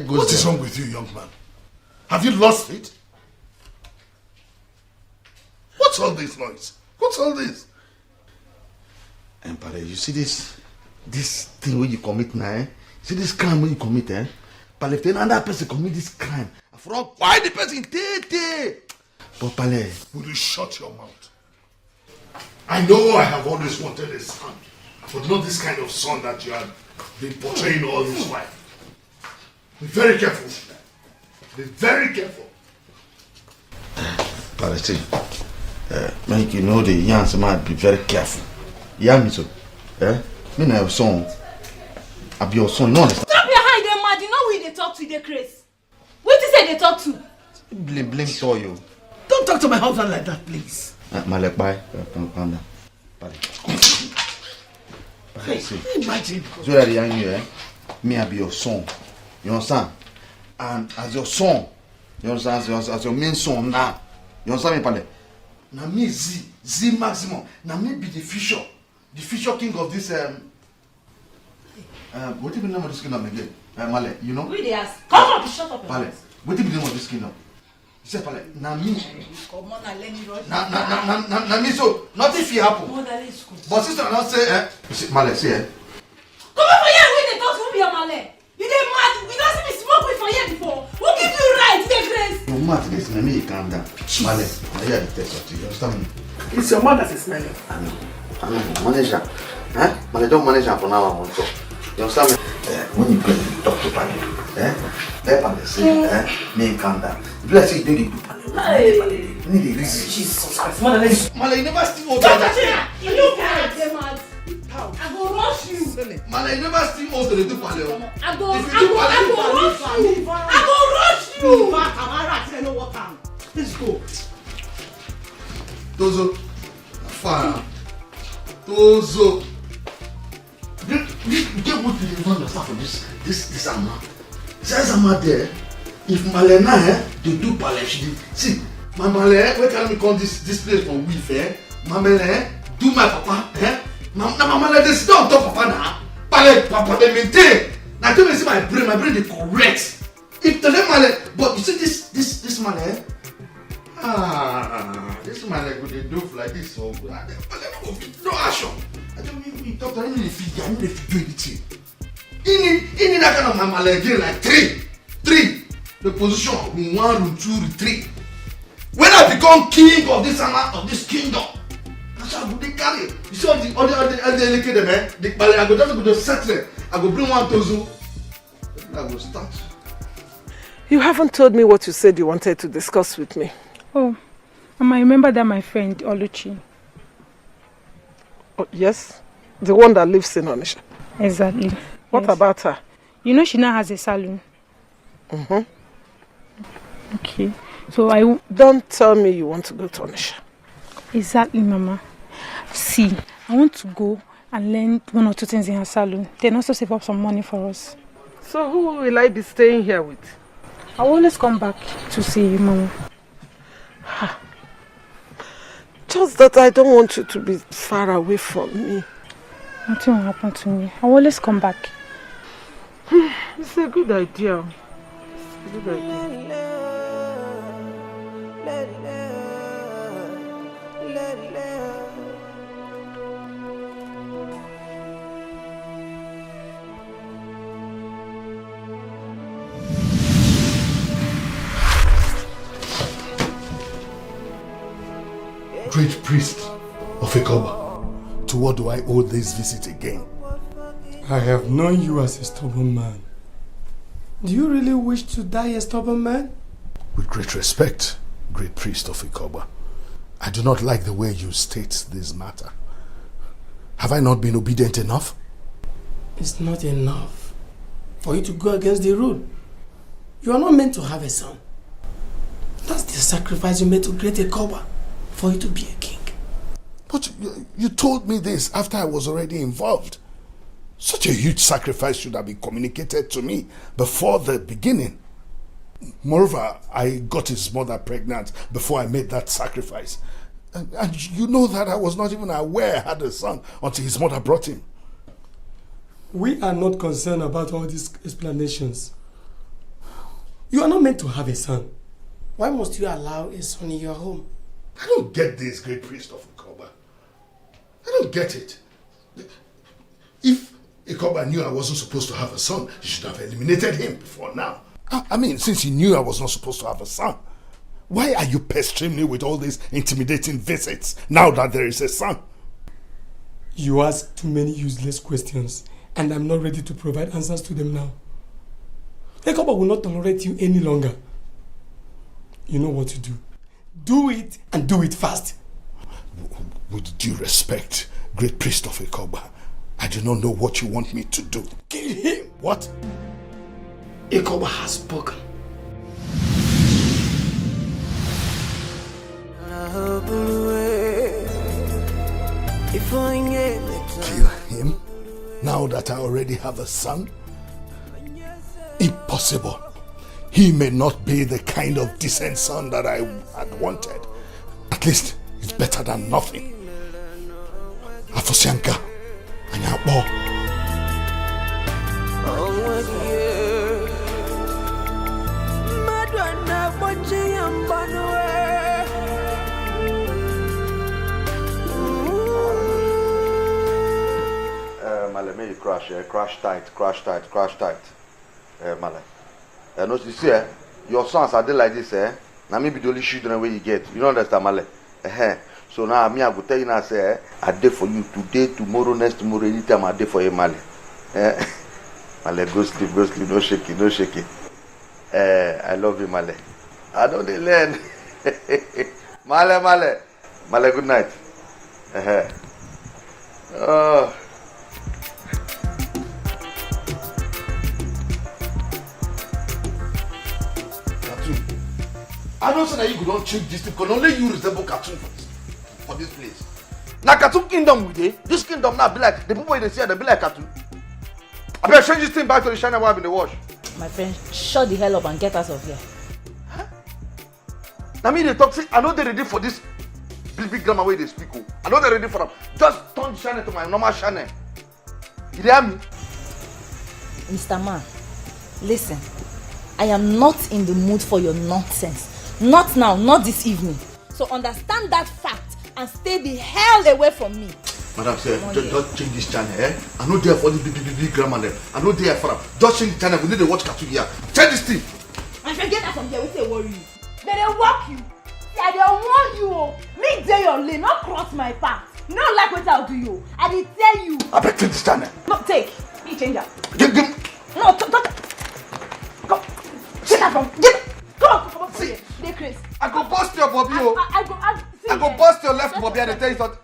What is wrong with you, young man? Have you lost it? What's all this noise? What's all this? Empire, you see this thing where you commit now, eh? See this crime where you commit, eh? But if another person commit this crime, for all why the person But Pale, will you shut your mouth? I know I have always wanted a son, but not this kind of son that you have been portraying all this while. Be very careful. Be very careful. Pale, see, make you know the young man be very careful. Yeah, me so, me na your son. I be your son, no understand. Stop your hide them mad, you know who they talk to, they craze. What you say they talk to? Blame to you. Don't talk to my husband like that, please. Malek, bye. Calm down. Hey, imagine. So that young you, me I be your son. You understand? And as your son, You understand? As your main son now. You understand me, Pale? Now me Z maximum. Now me be the future king of this what do you name of this kingdom again? Male, you know? We they ask. Come on, shut up. Pale, what do you name of this kingdom? He said, Pale, now me. Come on, let me rush. Now me, so nothing if happen. But sister not say, Male, say, come on for here, we they talk to me, Male. You dey mad? We don't see me smoke with for here before. Who give you right, dey grace? no matter this, let me calm down. Male, I hear the text of you. Understand me? It's your mother that's smelling. I know, manager. Male, don't manage her for now. I want to. You understand me? When you talk to Pale, let Pale say, me calm down. If you say you don't do Pale, you need the reason. Jesus Christ, Male, you never steal all that. You look at them, mad. I go rush you. Male, you never steal all the do Pale. I go rush you. I go rush you. I know what time. Let's go. Tozo, fire. Tozo. You get what you understand from this Amma. This Amma there. If Malena they do Pale, see, my Male, where can we call this place for we my Male, do my papa, Now Male, they sit on top of Papa now. Papa, they maintain. Now tell me, see my brain is correct. If the Male, but you see this Male, this Male could do like this, so no action. I don't mean talk to him if you do anything. In that kind of Male again, like three. The position room 1, room 2, room 3. When I become king of this kingdom, that's how they carry. You see all the educated men, I go just go to settle. I go bring one Tozo. I will start. You haven't told me what you said you wanted to discuss with me. Oh, I remember that my friend Oluchi. Oh, yes? The one that lives in Onisha. Exactly. What about her? You know she now has a salon. Mm-hmm. Okay. So don't tell me you want to go to Onisha. Exactly, Mama. See, I want to go and learn 1 or 2 things in her salon. Then also save up some money for us. So who will I be staying here with? I will always come back to see you, Mama. Just that I don't want you to be far away from me. Nothing will happen to me. I will always come back. It's a good idea. It's a good idea. Great priest of Ikoba, to what do I owe this visit again? I have known you as a stubborn man. Do you really wish to die a stubborn man? With great respect, great priest of Ikoba, I do not like the way you state this matter. Have I not been obedient enough? It's not enough for you to go against the rule. You are not meant to have a son. That's the sacrifice you made to create Ikoba, for you to be a king. But you told me this after I was already involved. Such a huge sacrifice should have been communicated to me before the beginning. Moreover, I got his mother pregnant before I made that sacrifice. And you know that I was not even aware I had a son until his mother brought him. We are not concerned about all these explanations. You are not meant to have a son. Why must you allow a son in your home? I don't get this, great priest of Ikoba. I don't get it. If Ikoba knew I wasn't supposed to have a son, he should have eliminated him before now. I mean, since he knew I was not supposed to have a son, why are you pestering me with all these intimidating visits now that there is a son? You ask too many useless questions, and I'm not ready to provide answers to them now. Ikoba will not tolerate you any longer. You know what to do. Do it, and do it fast. With due respect, great priest of Ikoba, I do not know what you want me to do. Kill him! What? Ikoba has spoken. Kill him? Now that I already have a son? Impossible. he may not be the kind of decent son that I had wanted. At least it's better than nothing. Afosianka, Anyabo. Male, may you crash tight. Male. No, you see, your sons are like this, now maybe the only children where you get. You don't understand, Male? So now I will tell you now, say, I did for you today, tomorrow, next tomorrow, anytime I did for you, Male. Male, go sleep, no shaking. I love you, Male. I don't learn. Male, good night. I don't say that you don't change this thing because only you resemble cartoon for this place. Now cartoon kingdom with it. This kingdom now be like the people in the sea, they be like cartoon. I better change this thing back to the China wife in the wash. My friend, shut the hell up and get out of here. Huh? Now me they talk, say, I know they're ready for this big grammar way they speak. I know they're ready for them. Just turn the channel to my normal channel. You hear me? Mr. Man, listen. I am not in the mood for your nonsense. Not now, not this evening. So understand that fact and stay the hell away from me. Madam, sir, just change this channel, I know there for the big grammar there. I know there for them. Just change the channel. We need to watch cartoon here. Change this thing. My friend, get out from here. We say worry you. They walk you. See, I don't want you. Me day your lane, not cross my path. You don't like what I'll do you. I did tell you. I better change this channel. No, take. Me change that. Give. No, don't. Go. Get out from. Get. Come on. See. They crazy. I go bust your Bobby. I go bust your left Bobby and tell you something.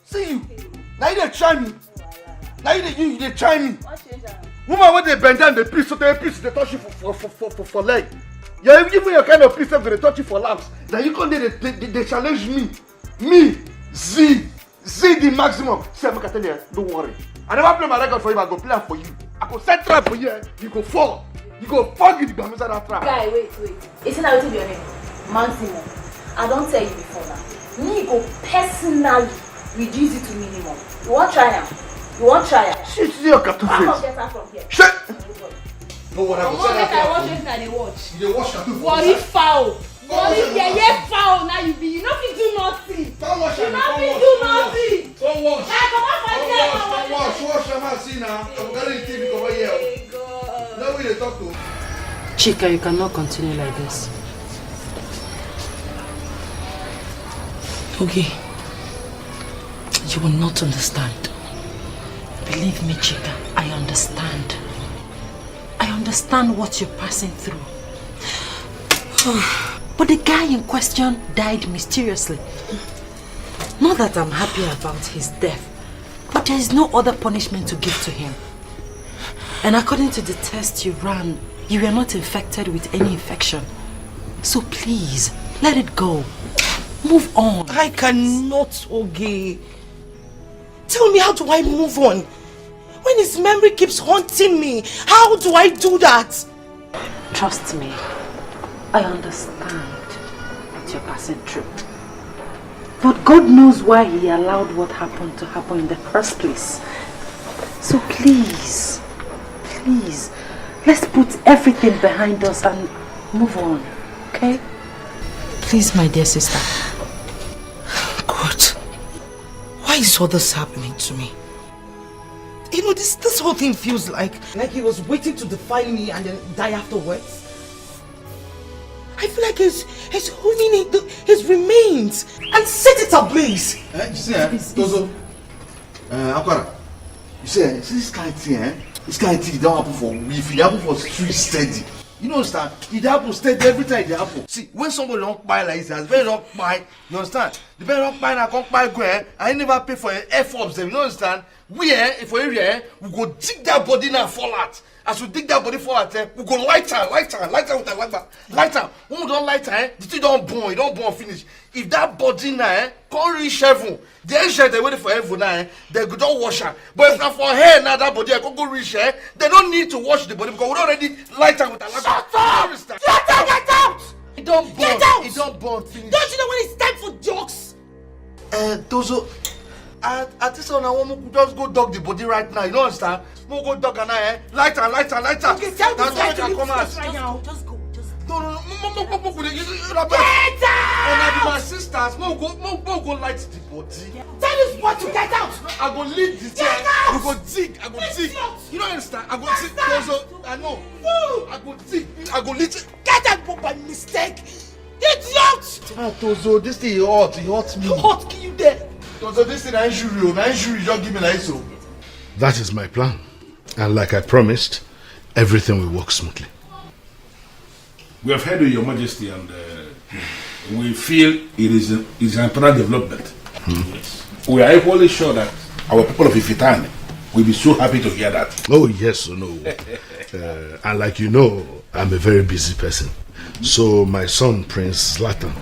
See you. Now you try me. Now you they try me. Woman when they bend down the piece, so they touch you for leg. Yeah, even your kind of piece they touch you for laps. Now you come there they challenge me. Me, Z the maximum. See, I'm gonna tell you, don't worry. I never play my record for you, I go play for you. I go set trap for you, you go fall. You go fuck it, but inside that trap. Guy, wait. Isn't that what your name? Maximum. I don't tell you before now. Me go personally reduce it to minimum. You want try now? Shit, see your cartoon face. I'll get her from here. Shit! No, what I I watch it now, they watch. You watch cartoon for Worry foul. Worry, yeah, foul now you be. You know if you do nothing. Don't watch you know if you do nothing. Don't watch. Hey, come on, Watch them and see now. I'm getting TV over here. No way they talk to. Chika, you cannot continue like this. Okay. You will not understand. Believe me, Chika, I understand. I understand what you're passing through. But the guy in question died mysteriously. Not that I'm happy about his death, but there is no other punishment to give to him. And according to the test you ran, you were not infected with any infection. So please, let it go. Move on. I cannot, Oge. Tell me, how do I move on? When his memory keeps haunting me, how do I do that? Trust me, I understand what you're passing through. But God knows why He allowed what happened to happen in the first place. So please, let's put everything behind us and move on, okay? Please, my dear sister. God, why is all this happening to me? You know, this whole thing feels like he was waiting to define me and then die afterwards. I feel like he's holding his remains and set it ablaze. You see, Tozo, Akwara, you see, this kind of thing, it don't happen for weave, it happen for street steady. You know, understand? It happens steady every time it happens. See, when somebody don't buy like this, it's very don't buy. You understand? The very don't buy, I can't buy go I never pay for efforts. You understand? We for area, we go dig that body now fall out. As we dig that body for her, we go light her with a lagba. Light her. When we don't light her, the thing don't burn finish. If that body now can't reach heaven, the angels they waiting for heaven now, they go don't wash her. But if not for her now, that body I can go reach her, they don't need to wash the body because we already light her with a lagba. Shut up! Get out! It don't burn. Get out! It don't burn finish. Don't you know when it's time for jokes? Tozo, at this one I want to just go dog the body right now. You don't understand? We'll go dog and light her. Okay, tell this guy to leave this right now. Just go. No. Get out! And my sisters, we'll go light the body. Tell this boy to get out! I go lead the chair. We go dig. I go dig. You don't understand? I go dig. Tozo, I know. I go dig. I go lead it. Get out by mistake! Idiot! Tozo, this thing hot. It hurts me. Hot kill you there. Tozo, this thing injury. Just give me like so. That is my plan. And like I promised, everything will work smoothly. We have heard of Your Majesty and we feel it is an important development. Yes. We are equally sure that our people of Ifitan will be so happy to hear that. Oh, yes or no. And like you know, I'm a very busy person. So my son, Prince Zlatan,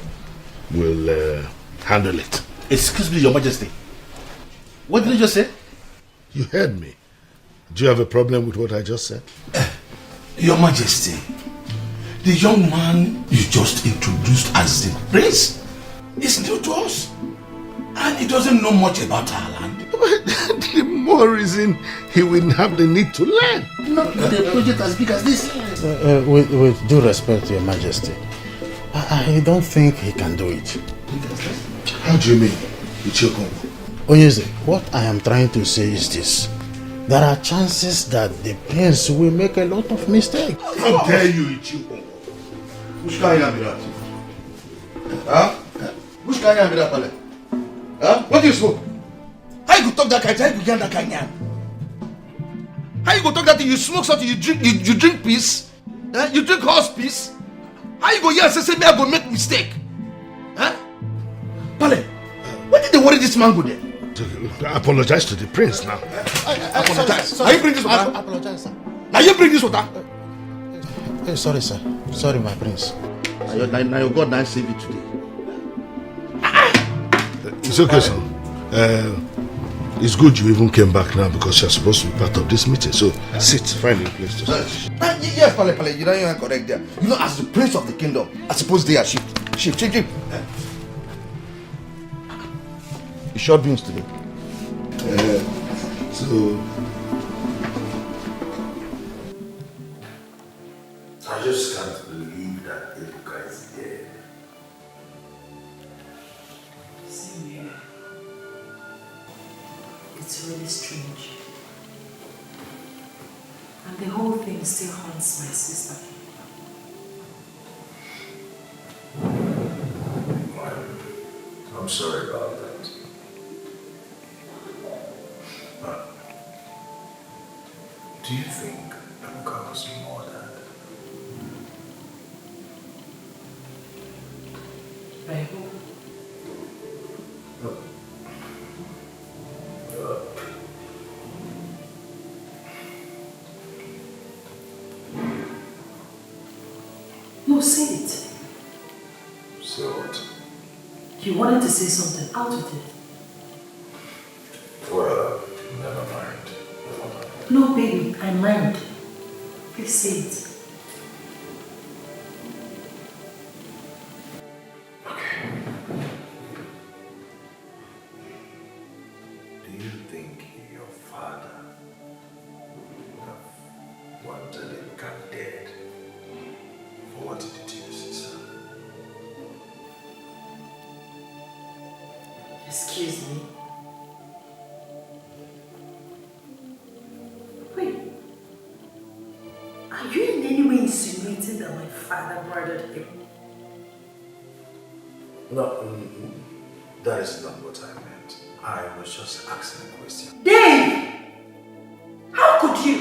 will handle it. Excuse me, Your Majesty. What did you just say? You heard me. Do you have a problem with what I just said? Your Majesty, the young man you just introduced as the prince is new to us. And he doesn't know much about our land. The more reason he will have the need to learn. Not the project as big as this. With due respect to Your Majesty, I don't think he can do it. How do you mean? Ugezu, what I am trying to say is this. There are chances that the prince will make a lot of mistakes. How dare you, Ichiko? Which kind of that? Huh? Which kind of that, Pale? Huh? What do you smoke? How you go talk that kind? How you go get that kind? How you go talk that thing? You smoke something, you drink piss? Huh? You drink horse piss? How you go here and say me I go make mistake? Huh? Pale, what did they worry this man go there? I apologize to the prince now. Apologize. Now you bring this water? I apologize, sir. Now you bring this water? Sorry, sir. Sorry, my prince. Now your God now save you today. It's okay, son. It's good you even came back now because you're supposed to be part of this meeting. So sit, find a place to sit. Yes, Pale, you don't correct there. You know, as the prince of the kingdom, I suppose they are shift. You short beans today. I just can't believe that Ebuka is dead. Same here. It's really strange. And the whole thing still haunts my sister. I'm sorry about that. Do you think Ebuka was murdered? I hope. No, say it. So what? You wanted to say something, out with it. Well, never mind. No, baby, I mind. Please say it. Okay. Do you think your father would have wanted Ebuka dead for what he did to your sister? Excuse me. Wait. Are you in any way insinuating that my father murdered him? No, that is not what I meant. I was just asking a question. Dave! How could you?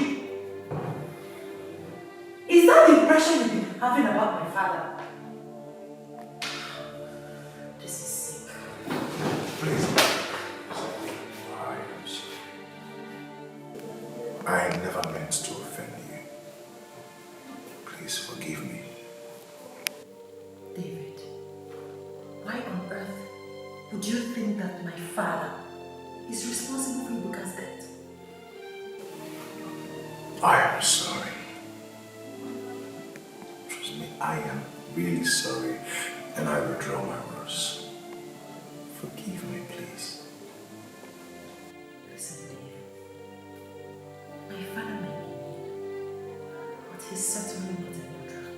Is that the impression you've been having about my father? This is sick. Please. I am sorry. I never meant to offend you. Please forgive me. David, why on earth would you think that my father is responsible for Ibuka's death? I am sorry. Trust me, I am really sorry, and I withdraw my words. Forgive me, please. Listen, David. My father may be mean, but he's certainly not a murderer.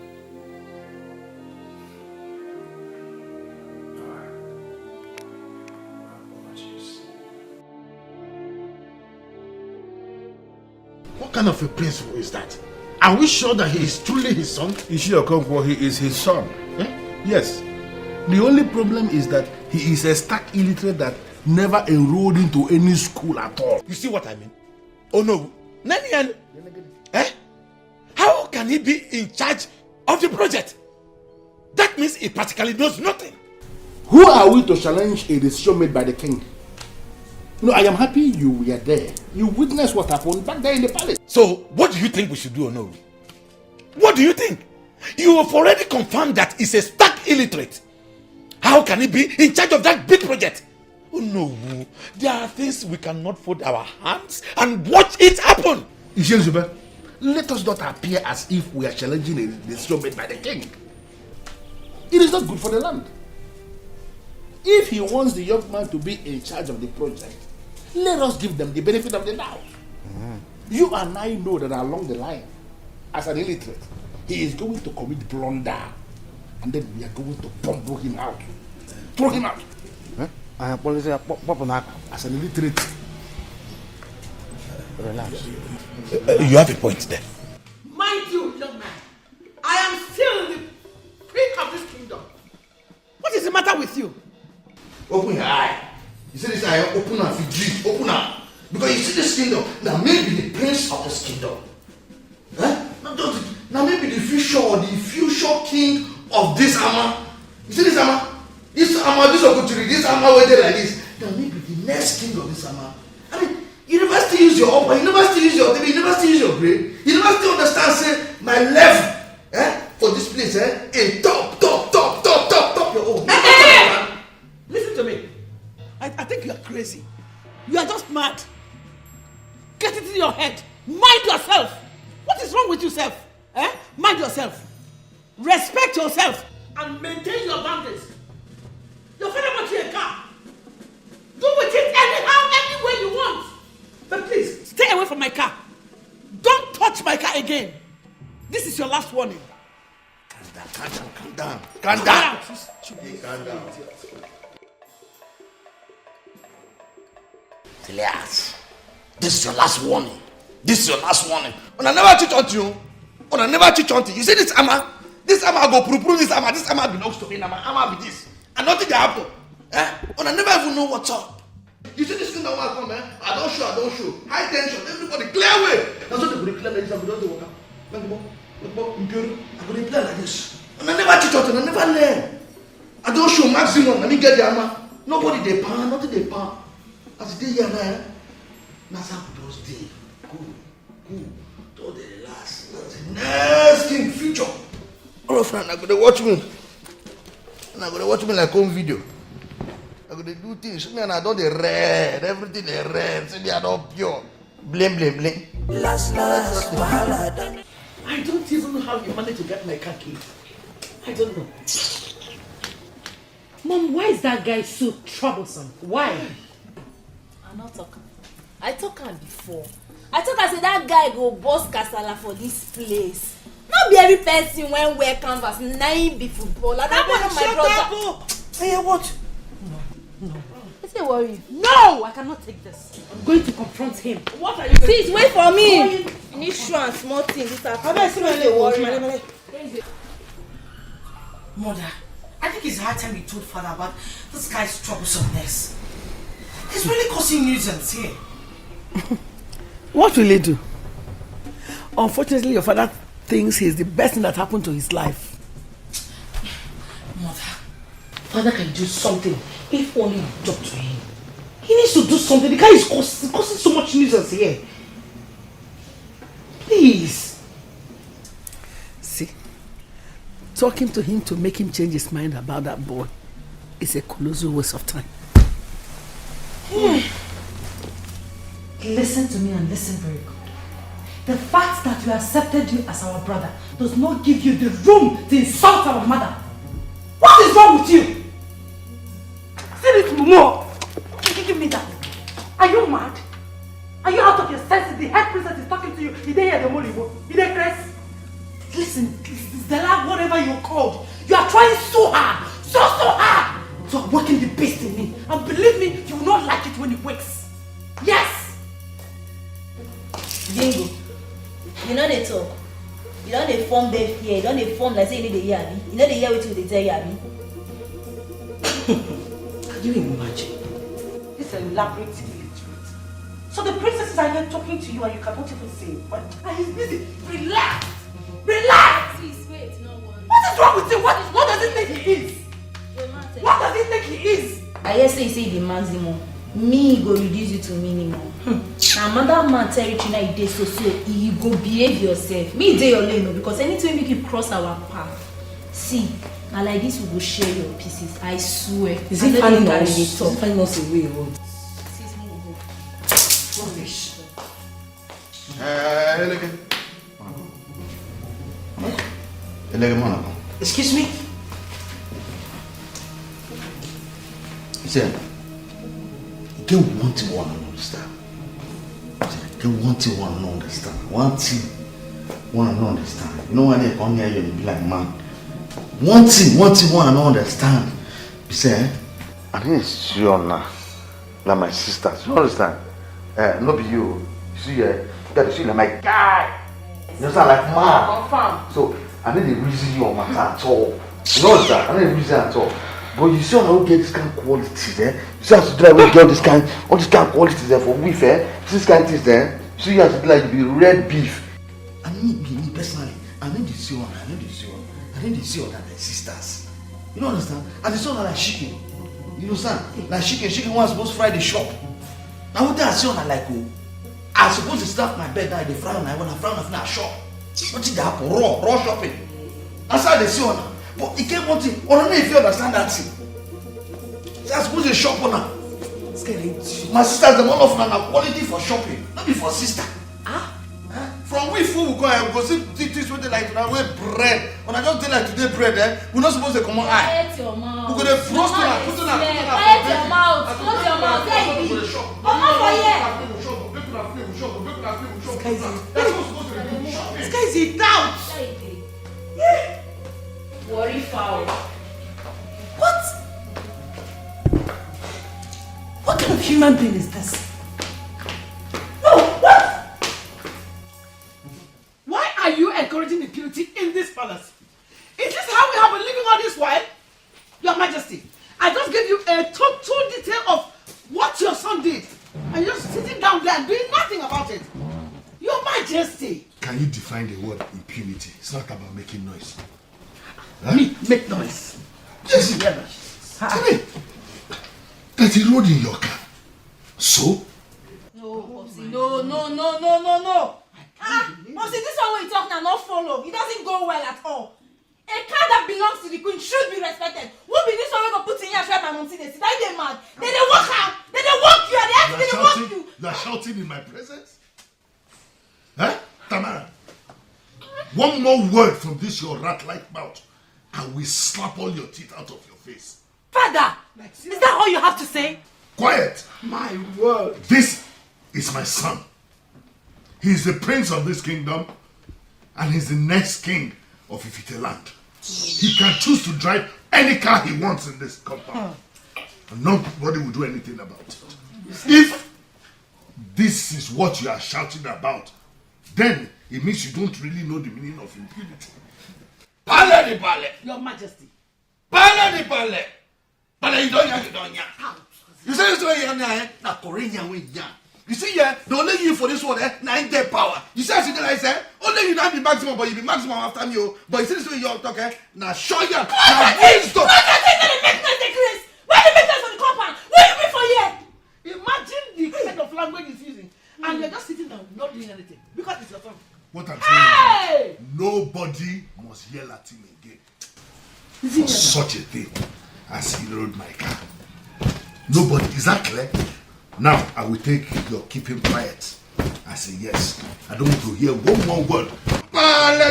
What kind of a principle is that? Are we sure that he is truly his son? Ishiokonkwo, he is his son. Yes. The only problem is that he is a stark illiterate that never enrolled into any school at all. You see what I mean? Oh no. Nani, how can he be in charge of the project? That means he practically knows nothing. Who are we to challenge a decision made by the king? No, I am happy you were there. You witnessed what happened back there in the palace. So, what do you think we should do, Onowu? What do you think? You have already confirmed that he's a stark illiterate. How can he be in charge of that big project? Onowu, there are things we cannot fold our hands and watch it happen. Ugezu, let us not appear as if we are challenging a decision made by the king. It is not good for the land. If he wants the young man to be in charge of the project, let us give them the benefit of the doubt. You and I know that along the line, as an illiterate, he is going to commit blunder, and then we are going to pummel him out, throw him out. As an illiterate. Relax. You have a point there. Mind you, young man, I am still the queen of this kingdom. What is the matter with you? Open your eye. You see this eye, open up, open up. Because you see this kingdom, now maybe the prince of this kingdom. Now maybe the future king of this Ama. You see this Ama? This Ama, this opportunity, this Ama waited like this. Now maybe the next king of this Ama. I mean, you never still use your upper, you never still use your TV, you never still use your brain. You never still understand, say, my level for this place, in top your own. Listen to me. I think you are crazy. You are just mad. Get it in your head. Mind yourself. What is wrong with yourself? Mind yourself. Respect yourself. And maintain your boundaries. Your father wants you a car. Do with it anyhow, any way you want. But please, stay away from my car. Don't touch my car again. This is your last warning. Calm down. Julius, this is your last warning. When I never cheat on you. You see this Ama go prove this Ama. This Ama belongs to me. Ama be this. And nothing can happen. When I never even know what's up. You see this thing that will come, I don't show. High tension. Everybody clear way. That's what they clear like this. I'm going to walk up. I go play like this. And I never teach out and I never learn. I don't show maximum. Let me get the Ama. Nobody they pan, nothing they pan. As the day here now, that's how those days. Good. Don't they relax. That's the next thing, future. All of friends are going to watch me. And I'm going to watch me like home video. I'm going to do things. Me and I don't red. Everything they red. See, they are not pure. Blame. Last, I don't even know how you managed to get my car key. I don't know. Mom, why is that guy so troublesome? Why? I'm not talking. I talk am before. I talk am say that guy go boss kasala for this place. Not be every person when wear canvas, na him be footballer. That one my brother. Hey, what? No. Let's say worry. No, I cannot take this. I'm going to confront him. What are you going Please wait for me. You need show and small things this afternoon. Mother, I think it's high time you told father about this guy's troublesomeness. He's really causing nuisance here. What will he do? Unfortunately, your father thinks he's the best thing that happened to his life. Mother, father can do something if only you talk to him. He needs to do something. The guy is causing so much nuisance here. Please. See, talking to him to make him change his mind about that boy is a colossal waste of time. Listen to me and listen very good. The fact that we accepted you as our brother does not give you the room to insult our mother. What is wrong with you? Say it more. Give me that. Are you mad? Are you out of your senses? The head princess is talking to you. You didn't hear the Molibo. You didn't press. Listen, Zella, whatever you're called, you are trying so hard, so hard to awaken the beast in me. And believe me, you will not like it when it wakes. Yes! Bingo. You know they talk. You know they form deaf here. You know they form like say you need to hear me. You know they hear what they tell you, Abi. Can you imagine? This elaborate illiterate. So the princesses are here talking to you and you cannot even say a word. And he's busy. Relax! Relax! Please wait, no one. What is wrong with you? What does he think he is? What does he think he is? I hear say you say the maximum. Me go reduce you to minimum. Now another man territory now you dey so you go behave yourself. Me dey your lane because anytime make you cross our path. See, now like this we go share your pieces. I swear. Is it finding us away or what? Rubbish. Excuse me? Listen, get one thing one and understand. Get one thing one and understand. One thing one and understand. You know when they come here, you be like, man. One thing one and understand. You say, I think it's Fiona, like my sisters. You understand? Not be you. You see, you got to see like my guy. You understand, like man. Confirm. So I need the reason you on my at all. You know that? I need the reason at all. But you see, I don't get this kind of qualities there. You see, I have to do like get this kind, all this kind of qualities there for beef, this kind of things there. So you have to be like be red beef. I need me personally. I need to see one. I need to see one that my sisters. You know understand? And it's not like chicken. You understand? Like chicken was supposed to fry the shop. Now what I see on like oh, I supposed to start my bed now. They fry on I want to fry on a shop. What did that happen? Raw shopping. That's how they see on. But it came one thing. I don't know if you understand that thing. That's supposed to shop on her. My sister's the one of her quality for shopping, not be for sister. From we food we go see things with like that way bread. When I just tell like today bread, we're not supposed to come on eye. Quiet your mouth. We're gonna frost her, put her. Quiet your mouth. Close your mouth. There you be. Come on for here. This guy is a doubt. Worry foul. What kind of human being is this? No, what? Why are you encouraging impunity in this palace? Is this how we have been living all this while? Your Majesty, I just gave you a total detail of what your son did. And you're sitting down there and doing nothing about it. Your Majesty. Can you define the word impunity? It's not about making noise. Me make noise. Yes. Tell me. There's a road in your car. So? No, Popsy. No. Popsy, this one when you talk now not follow. It doesn't go well at all. A car that belongs to the queen should be respected. Who be this one we go put in here my mom see this? That they mad. They walk out. They walk you. They walk you. You are shouting in my presence? Huh? Tamara. One more word from this your rat-like mouth and we slap all your teeth out of your face. Father, is that all you have to say? Quiet! My word. This is my son. He is the prince of this kingdom and he's the next king of Ifite land. He can choose to drive any car he wants in this compound. And nobody will do anything about it. If this is what you are shouting about, then it means you don't really know the meaning of impunity. Pale di pale. Your Majesty. Pale di pale. Pale you don't yan. You say this way here now, na Korean way here. You see here, the only you for this one, na in their power. You see I see like say, only you don't be maximum, but you be maximum after me. But you see this way you talk, na show you, na wisdom. Why they make noise for the compound? What you mean for here? Imagine the kind of language he's using. And you're just sitting down, not doing anything. Because it's your son. What I'm saying is nobody must yell at him again. for such a thing as he rode my car. Nobody, is that clear? Now I will take your keeping quiet. I say yes. I don't want to hear one more word.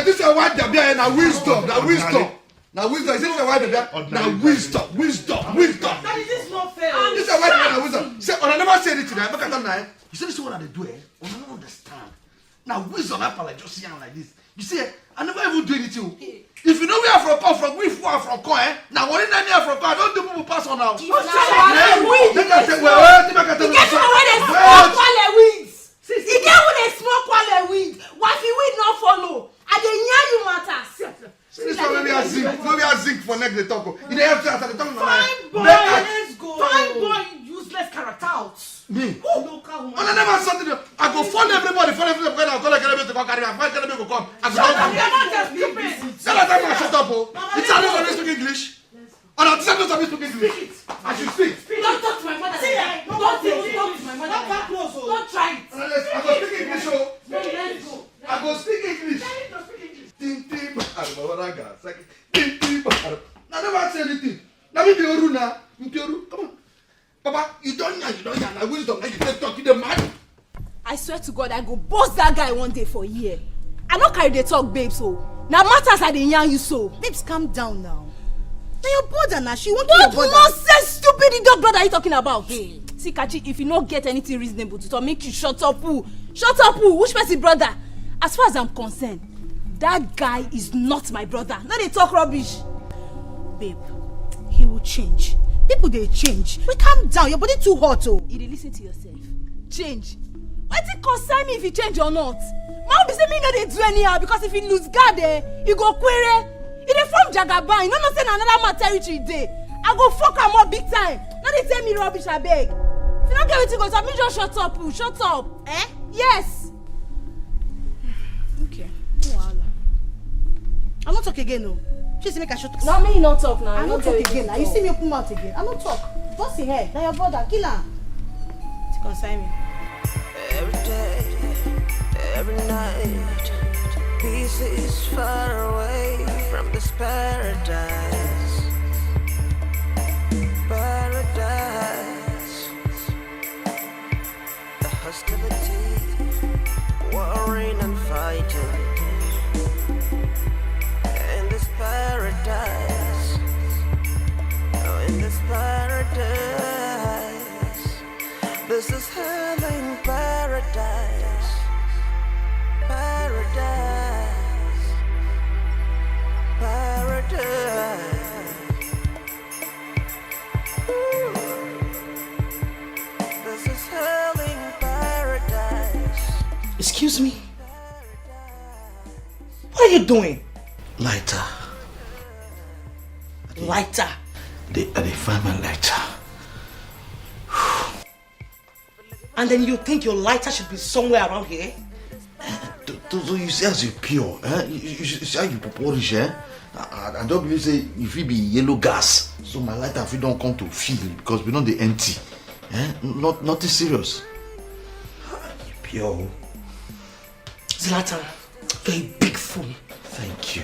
This is what the bear and wisdom. Now wisdom. Now wisdom. This is what the bear. Now wisdom. Wisdom. That is not fair. This is what the bear. Wisdom. Say, I never said it to them. Look at them now. You see this is what they do. I don't understand. Now wisdom happen like just saying like this. You see, I never even do anything. If you know we are from we are from Koye. Now when I are from Koye, I don't do people pass on now. He get with a small quality weed. What if weed not follow? And they hear you matters. See this one, maybe I zinc for next they talk. You don't have to after the talk. Fine boy, let's go. Fine boy, useless character out. Me? And I never something. I go phone everybody. I'll call like to go carry. I find Kelebe go come. I go. You're not just stupid. Tell her time I shut up. It's how you speak English. And I'm just not speak English. I should speak. Don't talk to my mother. See, don't talk to my mother. Not that close. Don't try it. I go speak English. Let's go. I go speak English. Now never say anything. Now me be Oru now. Come on. Papa, you don't know. Now wisdom. Now you just talk to the man. I swear to God, I go boss that guy one day for a year. I don't carry the talk, babe, so. Now matters are the yarn you so. Babes, calm down now. Now your brother now, she won't What nonsense, stupid idiot brother are you talking about? Hey. See, Kachi, if you don't get anything reasonable to talk, make you shut up, who? Shut up, who? Which person brother? As far as I'm concerned, that guy is not my brother. Now they talk rubbish. Babe, he will change. People, they change. But calm down, your body too hot, oh. You listen to yourself. Change. What it concern me if you change or not? Man be say me no dey do anyhow because if he lose guard he go query. He dey form jagaban. You no know say na another man territory dey. I go fuck am up big time. No dey tell me rubbish abeg. If you no get wetin go talk, me just shut up. Shut up. Eh? Yes. Okay. No wahala. I no talk again, no. She say make I shut up. No, me no talk now. I no talk again. Now you see me open mouth again. I no talk. Just say hey. Now your brother kill am. It concern me. Every day, every night, pieces far away from this paradise. Paradise. The hostility, warring and fighting. In this paradise, oh, in this paradise, this is heaven, paradise, paradise, paradise. Ooh. This is heaven, paradise. Excuse me. What are you doing? Lighter. Lighter. They find my lighter. And then you think your lighter should be somewhere around here? You see as you pure, eh? You see how you polish, eh? I don't believe say if it be yellow gas, so my lighter if it don't come to fill because we know they empty. Eh? Nothing serious. Pure. Zlatan, you're a big fool. Thank you.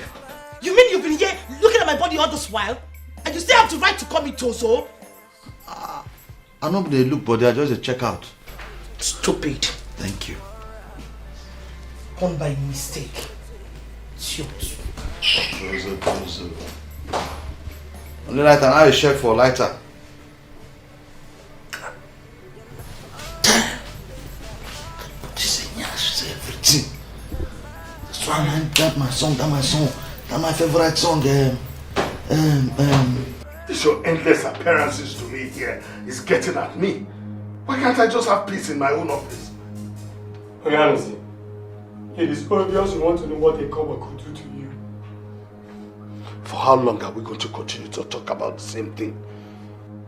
You mean you've been here looking at my body all this while? And you still have the right to call me Tozo? I don't they look, but they are just a check out. Stupid. Thank you. Gone by mistake. Tozo. Only lighter, now a check for lighter. This is everything. So that's my song. That's my favorite song. This your endless appearances to me here is getting at me. Why can't I just have peace in my own office? Honestly, it is obvious you want to know what a cover could do to you. For how long are we going to continue to talk about the same thing?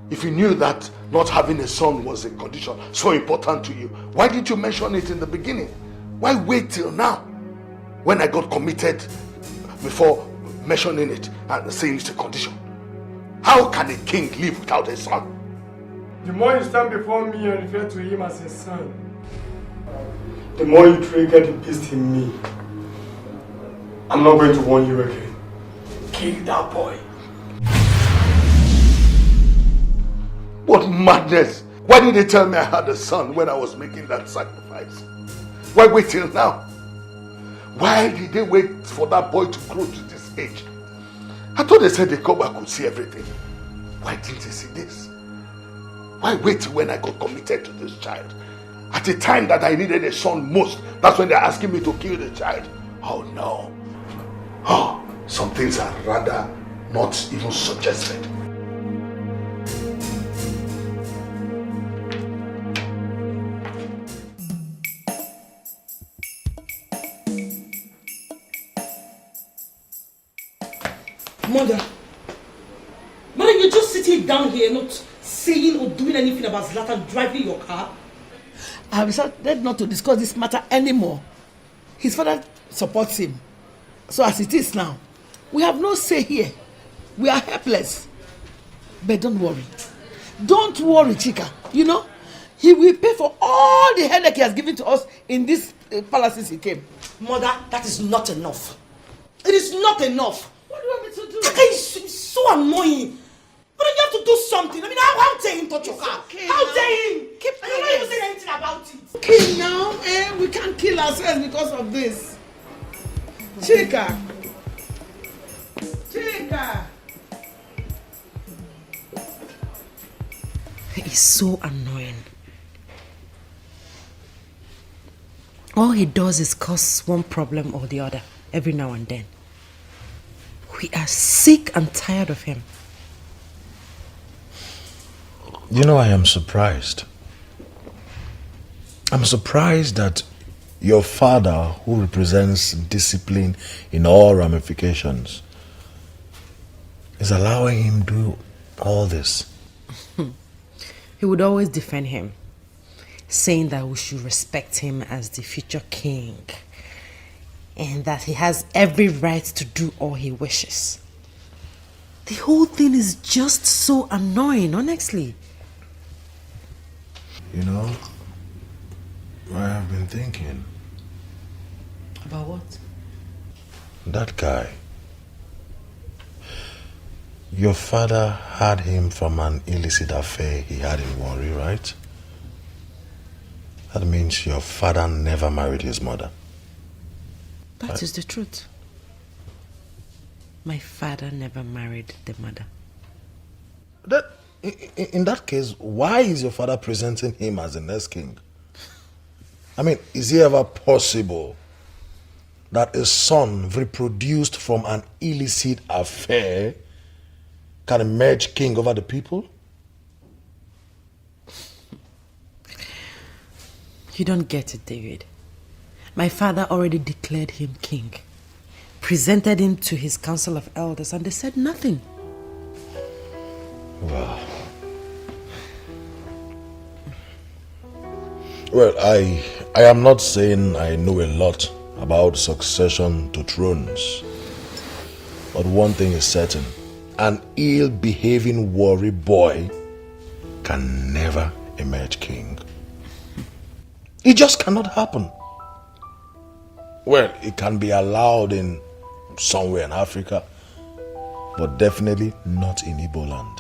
If you knew that not having a son was a condition so important to you, why did you mention it in the beginning? Why wait till now? When I got committed before mentioning it and saying it's a condition. How can a king live without a son? The more you stand before me and refer to him as a son, the more you trigger the beast in me. I'm not going to warn you again. Kill that boy. What madness! Why did they tell me I had a son when I was making that sacrifice? Why wait till now? Why did they wait for that boy to grow to this age? I thought they said the cover could see everything. Why didn't they see this? Why wait till when I got committed to this child? At the time that I needed a son most, that's when they're asking me to kill the child. Oh no. Oh, some things are rather not even suggested. Mother, you're just sitting down here not saying or doing anything about Zlatan driving your car. I have decided not to discuss this matter anymore. His father supports him. So as it is now, we have no say here. We are helpless. But don't worry. Don't worry, Chika. You know, he will pay for all the headache he has given to us in this palace since he came. Mother, that is not enough. It is not enough. What do you want me to do? Dikeh is so annoying. But you have to do something. I mean, how dare him touch your car? Okay, how dare him? Keep I don't even say anything about it. Okay, now, we can't kill ourselves because of this. Chika. He is so annoying. All he does is cause one problem or the other every now and then. We are sick and tired of him. You know, I am surprised. I'm surprised that your father, who represents discipline in all ramifications, is allowing him to do all this. He would always defend him, saying that we should respect him as the future king and that he has every right to do all he wishes. The whole thing is just so annoying, honestly. You know, I have been thinking. About what? That guy. Your father had him from an illicit affair he had in Warri, right? That means your father never married his mother. That is the truth. My father never married the mother. In that case, why is your father presenting him as the next king? I mean, is it ever possible that a son reproduced from an illicit affair can emerge king over the people? You don't get it, David. My father already declared him king, presented him to his council of elders, and they said nothing. Wow. Well, I am not saying I know a lot about succession to thrones. But one thing is certain. An ill-behaving Warri boy can never emerge king. It just cannot happen. Well, it can be allowed in somewhere in Africa, but definitely not in Igbo land.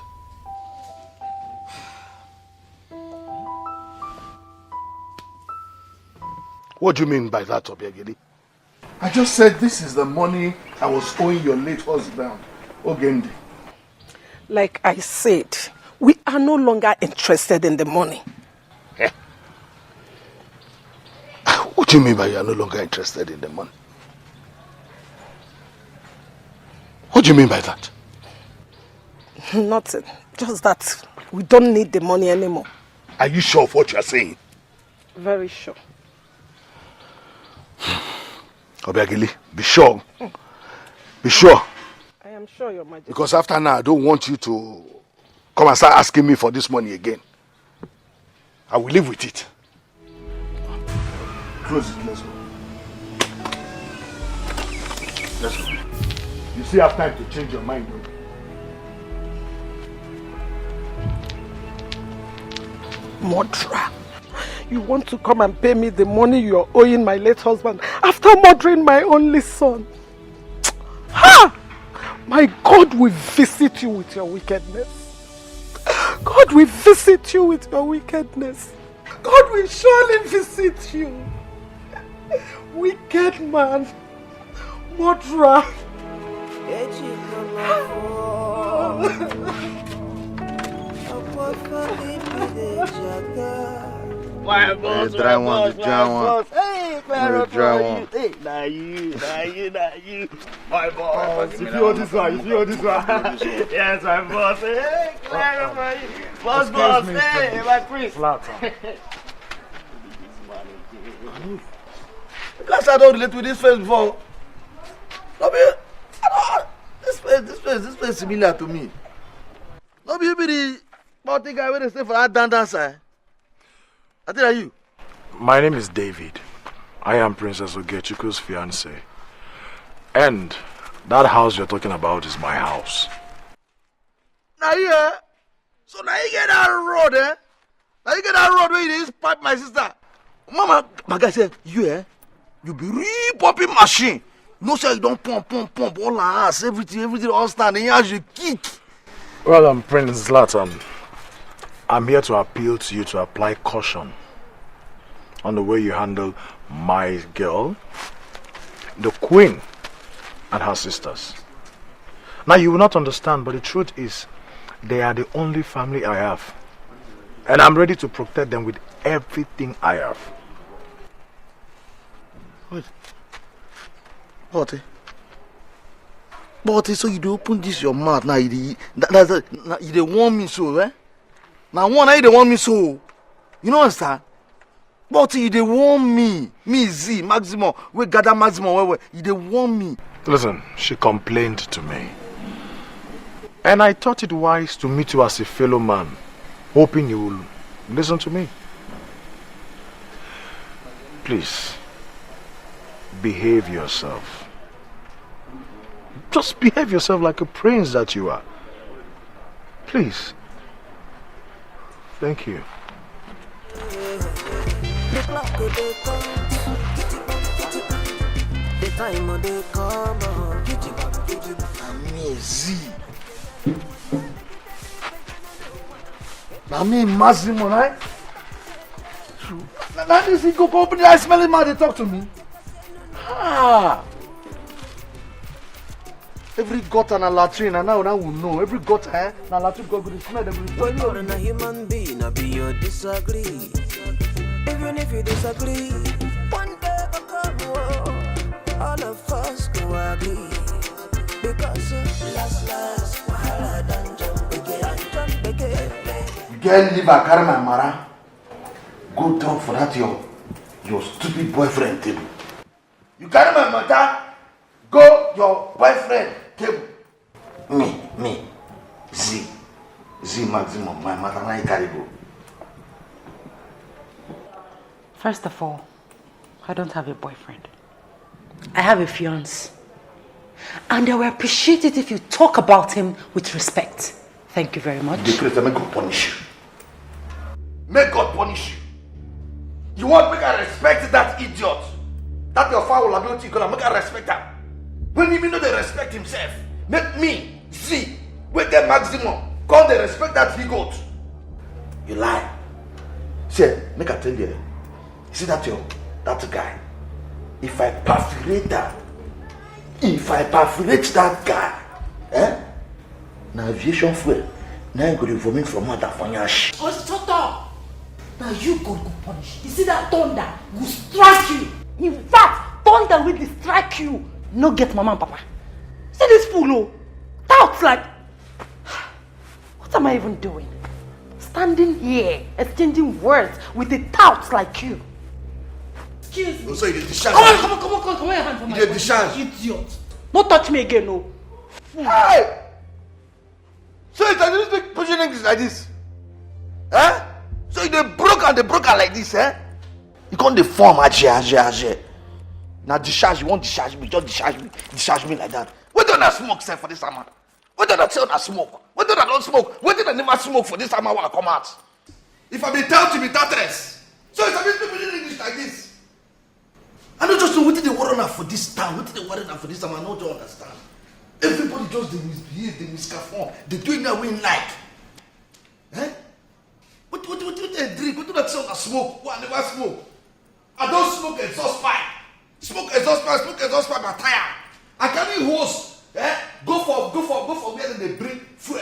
What do you mean by that, Obiageli? I just said this is the money I was owing your late husband, Ogendi. Like I said, we are no longer interested in the money. What do you mean by you are no longer interested in the money? What do you mean by that? Nothing. Just that we don't need the money anymore. Are you sure of what you are saying? Very sure. Obiageli, be sure. Be sure. I am sure, Your Majesty. Because after now, I don't want you to come and start asking me for this money again. I will live with it. Close it, let's go. Let's go. You still have time to change your mind, though. Murderer. You want to come and pay me the money you are owing my late husband after murdering my only son. Ha! My God will visit you with your wickedness. God will visit you with your wickedness. God will surely visit you. Wicked man. Murderer. My boss, my boss. Hey, man, hey, now you. My boss. If you want this one, Yes, my boss. Hey, boss. Hey, my priest. Because I don't relate with this face before. No, this face is similar to me. No, be the party guy where they stay for that dancer. I tell you. My name is David. I am Princess Ugechuku's fiancé. And that house you're talking about is my house. Now you, so now you get that road, Now you get that road where you just pipe my sister. Mama, my guy said, you be re-popping machine. No, sir, you don't pump, all the ass, everything all standing. You kick. Well, Prince Zlatan, I'm here to appeal to you to apply caution on the way you handle my girl, the queen, and her sisters. Now, you will not understand, but the truth is, they are the only family I have. And I'm ready to protect them with everything I have. What? But so you do open this your mouth now, you don't want me so, Now you don't want me so. You know understand? But you don't want me Z, Maximum, we gather Maximum, you don't want me. Listen, she complained to me. And I thought it wise to meet you as a fellow man, hoping you will listen to me. Please, behave yourself. Just behave yourself like a prince that you are. Please. Thank you. Now me Massimo, right? Now this thing go company, I smell him how they talk to me. Every gutter and a latrine, and now we know. Every gutter, na latrine go to smell them. You're a human being, I be your disagree. Even if you disagree, one day will come, all of us go agree. Because last, wahala done jump again. Girl, leave a carry my mara. Go down for that your stupid boyfriend table. You carry my mother, go your boyfriend table. Me, Z Maximum, my mother na carry go. First of all, I don't have a boyfriend. I have a fiancé. And I will appreciate it if you talk about him with respect. Thank you very much. The creator, may God punish you. May God punish you. You want me to respect that idiot? That your father will ability gonna make her respect her. When you know they respect himself, make me see with the Maximum. Call they respect that he got. You lie. Say, make I tell you. See that guy. If I perforate that guy, na aviation fuel, now I'm going to vomit from mother for your shit. Oh, shut up! Now you God go punish. You see that thunder will strike you. In fact, thunder will strike you. No get mama and papa. See this fool, doubts like. What am I even doing? Standing here, exchanging words with a tout like you. Excuse me. So you discharge. Come on, your hand from my body. Discharge. Idiot. Don't touch me again, no. Hey! So it's like this pushing English like this? So they broke like this, You can't deform Ajay. Now discharge, you won't discharge me, just discharge me like that. Why don't I smoke, sir, for this summer? Why don't I tell I smoke? Why don't I don't smoke? Why did I never smoke for this summer when I come out? If I be told to be tatters, so it's a bit speaking English like this. I don't just know what did they worry enough for this town, what did they worry enough for this time, I don't understand. Everybody just they misbehave, they misconform, they do it that way in like. smoke, who I never smoke. I don't smoke exhaust pipe. Smoke exhaust pipe, I tire. I carry hose, go for where they bring fuel.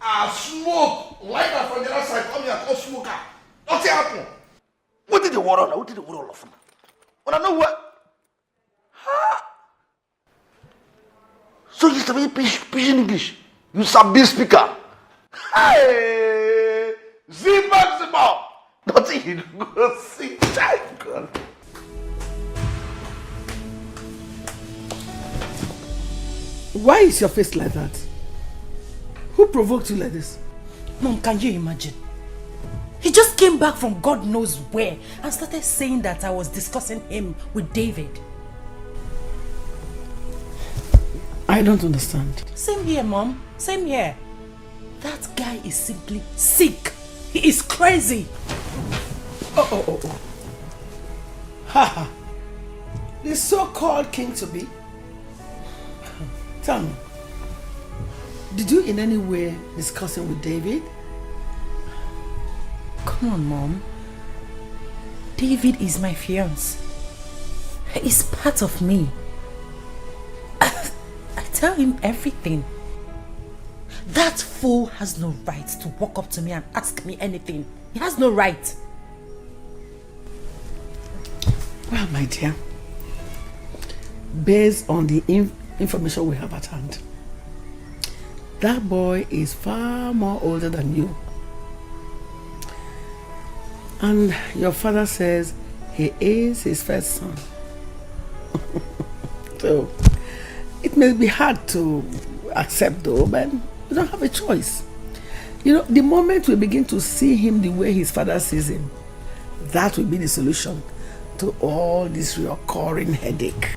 I smoke, light up from the other side, come here, I call smoker. Nothing happen. What did the war on? What did the war all of them? When I know what? So you sabi pidgin English? You sabi speaker? Hey, maximum. Nothing you go see, God. Why is your face like that? Who provoked you like this? Mom, can you imagine? He just came back from God knows where and started saying that I was discussing him with David. I don't understand. Same here, Mom. Same here. That guy is simply sick. He is crazy. Oh. Ha. The so-called king to be. Tell me, did you in any way discuss him with David? Come on, Mom. David is my fiancé. He's part of me. I tell him everything. That fool has no right to walk up to me and ask me anything. He has no right. Well, my dear, based on the information we have at hand, that boy is far more older than you. And your father says he is his first son. So, it may be hard to accept though, but we don't have a choice. You know, the moment we begin to see him the way his father sees him, that will be the solution to all this recurring headache.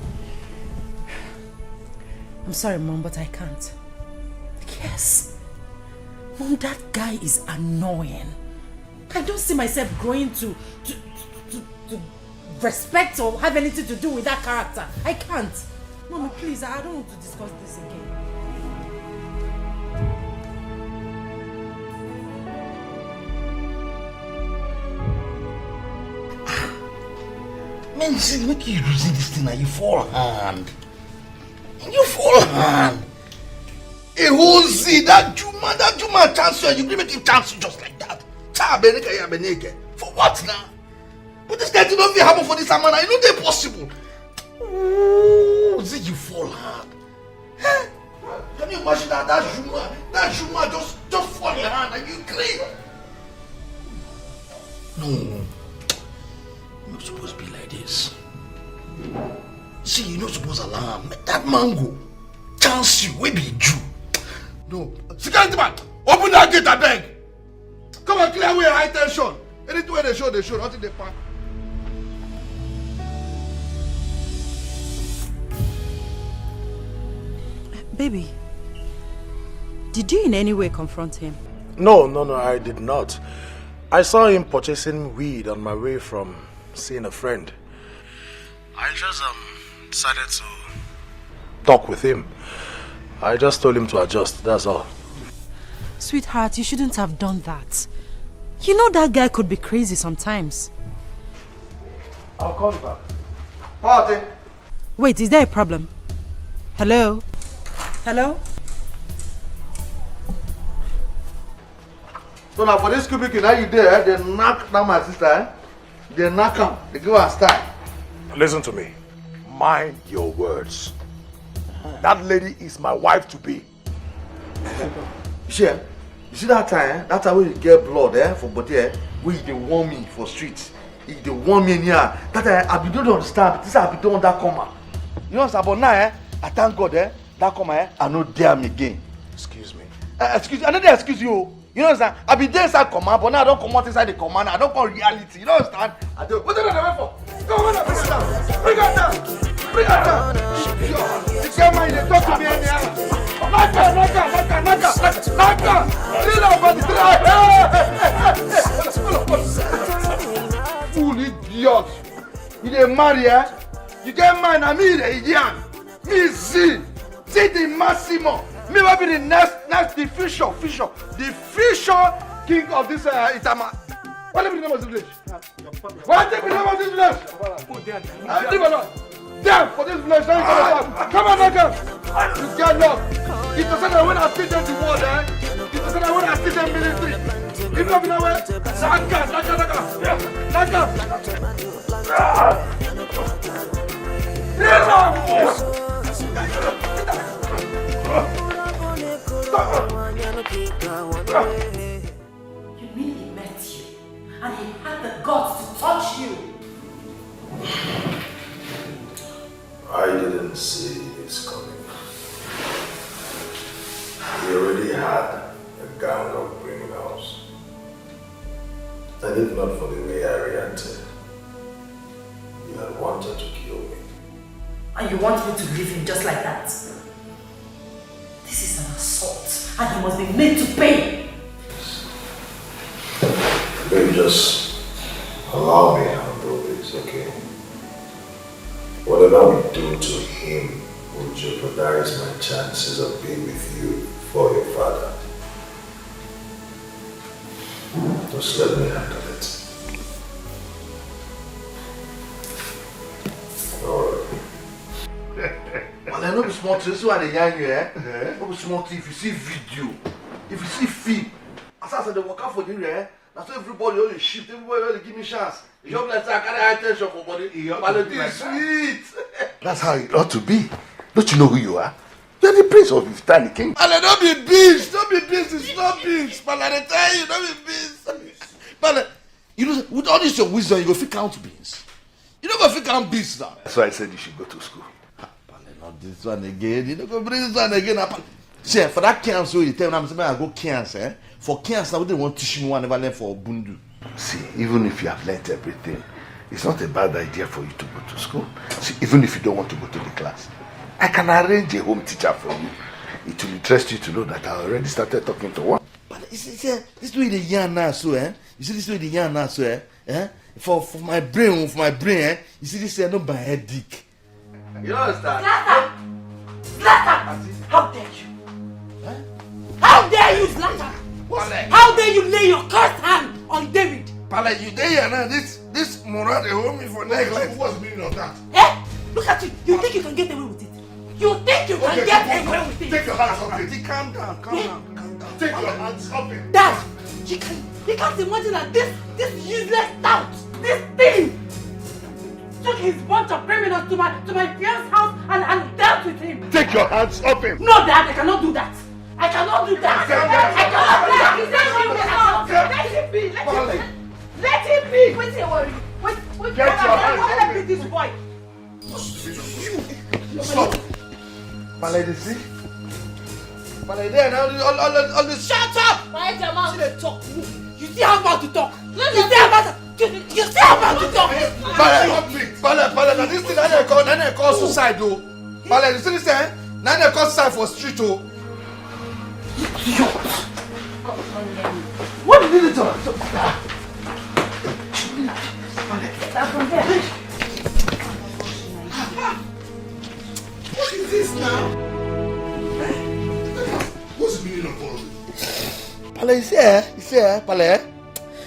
I'm sorry, Mom, but I can't. Yes. Mom, that guy is annoying. I don't see myself growing to respect or have anything to do with that character. I can't. Mommy, please, I don't want to discuss this again. Man, see, make you losing this thing and you fall hand. You fall hand. A whole Z, that Juma chance you give make him chance you just like that. For what now? But this guy did not even happen for this man. I know they're possible. Ooh, Z, you fall hard. Huh? Can you imagine that Juma just fall your hand and you cry? No. You're not supposed to be like this. See, you're not supposed to allow him. Make that man go. Chance you, we be Jew. No. Security man, open that gate, I beg. Come and clear away high tension. Anything where they show, nothing they pack. Baby, did you in any way confront him? No, I did not. I saw him purchasing weed on my way from seeing a friend. I just decided to talk with him. I just told him to adjust, that's all. Sweetheart, you shouldn't have done that. You know that guy could be crazy sometimes. I'll call you back. Party. Wait, is there a problem? Hello? Hello? So now for this cubicle, now you there, they knock down my sister, They knock him, they give her a style. Listen to me. Mind your words. That lady is my wife to be. Sure. You see that time, that time when you get blood for body, where they warn me for streets. If they warn me in here, that I don't understand. This I don't that comma. You know what? But now, I thank God, that comma, I no dare me again. Excuse me. Excuse me. I don't excuse you. You know what I'm saying? I be there inside command, but now I don't come out inside the command. I don't call reality. You know what I'm saying? I don't. What are you for? Come on, bring it down. Bring it down. Bring it down. You can't mind you talk to me anyhow. Knock her. Lean over the tree. Fool idiot. You dey marry, You get mine, and me the idiot. Me see the Massimo. Me will be the next the future king of this Itama. What is the name of this village? What is the name of this village? Damn, for this village, now you come on, Naka. You get lost. It doesn't know when I feed them the word, eh? It doesn't know when I feed them military. You know where? Naka. You mean he met you and he had the guts to touch you? I didn't see this coming. He already had a gang of criminals. And if not for the way I reacted, he had wanted to kill me. And you want me to leave him just like that? This is an assault and he must be made to pay. Baby, just allow me to handle this, okay? Whatever we do to him will jeopardize my chances of being with you for your father. Just let me handle it. Alright. Well, I know the small things, so I young you, eh? No small thing. If you see video, if you see film, as I said, they work out for you, eh? That's why everybody only shift, everybody only give me chance. You don't let that carry attention for body. But it is sweet. That's how it ought to be. Don't you know who you are? You're the prince of Iftan, the king. Pale, don't be beast. Don't be beast. It's not beast. Pale, I tell you, don't be beast. Pale, you know, with all this your wisdom, you go fit count beans. You don't go fit count beans now. That's why I said you should go to school. Not this one again. You don't go bring this one again. See, for that cancer, you tell me I'm saying I go cancer. Eh? For cancer, we don't want to teach me one never learn for Bundu. See, even if you have learnt everything, it's not a bad idea for you to go to school. See, even if you don't want to go to the class, I can arrange a home teacher for you. It will interest you to know that I already started talking to one. But you see, this way the yarn now, so eh? You see this way the yarn now, so eh? For my brain, eh? You see this no by headache. You understand? Zlatan! How dare you? How dare you, Zlatan? How dare you lay your cursed hand on David? Pale, you there here now? This moral they hold me for neck like what's the meaning of that? Eh? Look at you. You think you can get away with it? You think you can get away with it? Take your hands off it. Calm down. Take your hands off it. Dad, you can't imagine that this useless tout, this thing, took his bunch of criminals to my fiance's house and dealt with him. Take your hands off him. No, Dad, I cannot do that. I cannot do that. Let him be. Let him be. Wait till worry. Wait. Get your hands off him. Let this boy. Stop. Pale, they see? Pale, there now. All this. Shut up. Quiet your mouth. See the talk. You see how about to talk. You see how about to talk. Pale, now this thing, now they call suicide, though. Pale, you see this, eh? Now they call suicide for street, oh. What did you do? What is this now? What's the meaning of all of this? Pale, you see, Pale,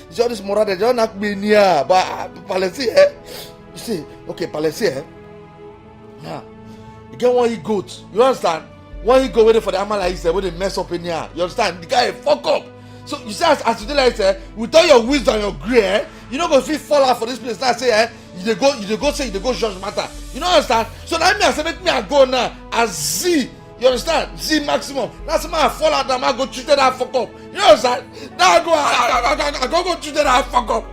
it's all this moral, they don't knock me near, but Pale, see, you see, okay, Pale, see, now, you get one goat, you understand? One he go waiting for the animal like say when they mess up in here. You understand? The guy fuck up. So you say as you do like say, with all your wisdom and your grey, you don't go feel fall out for this place. Now say you go judge matter. You don't understand? So now me I say make me I go now as Z. You understand? Z maximum. That's why I fall out and I go treat that fuck up. You understand? Now I go treat that fuck up.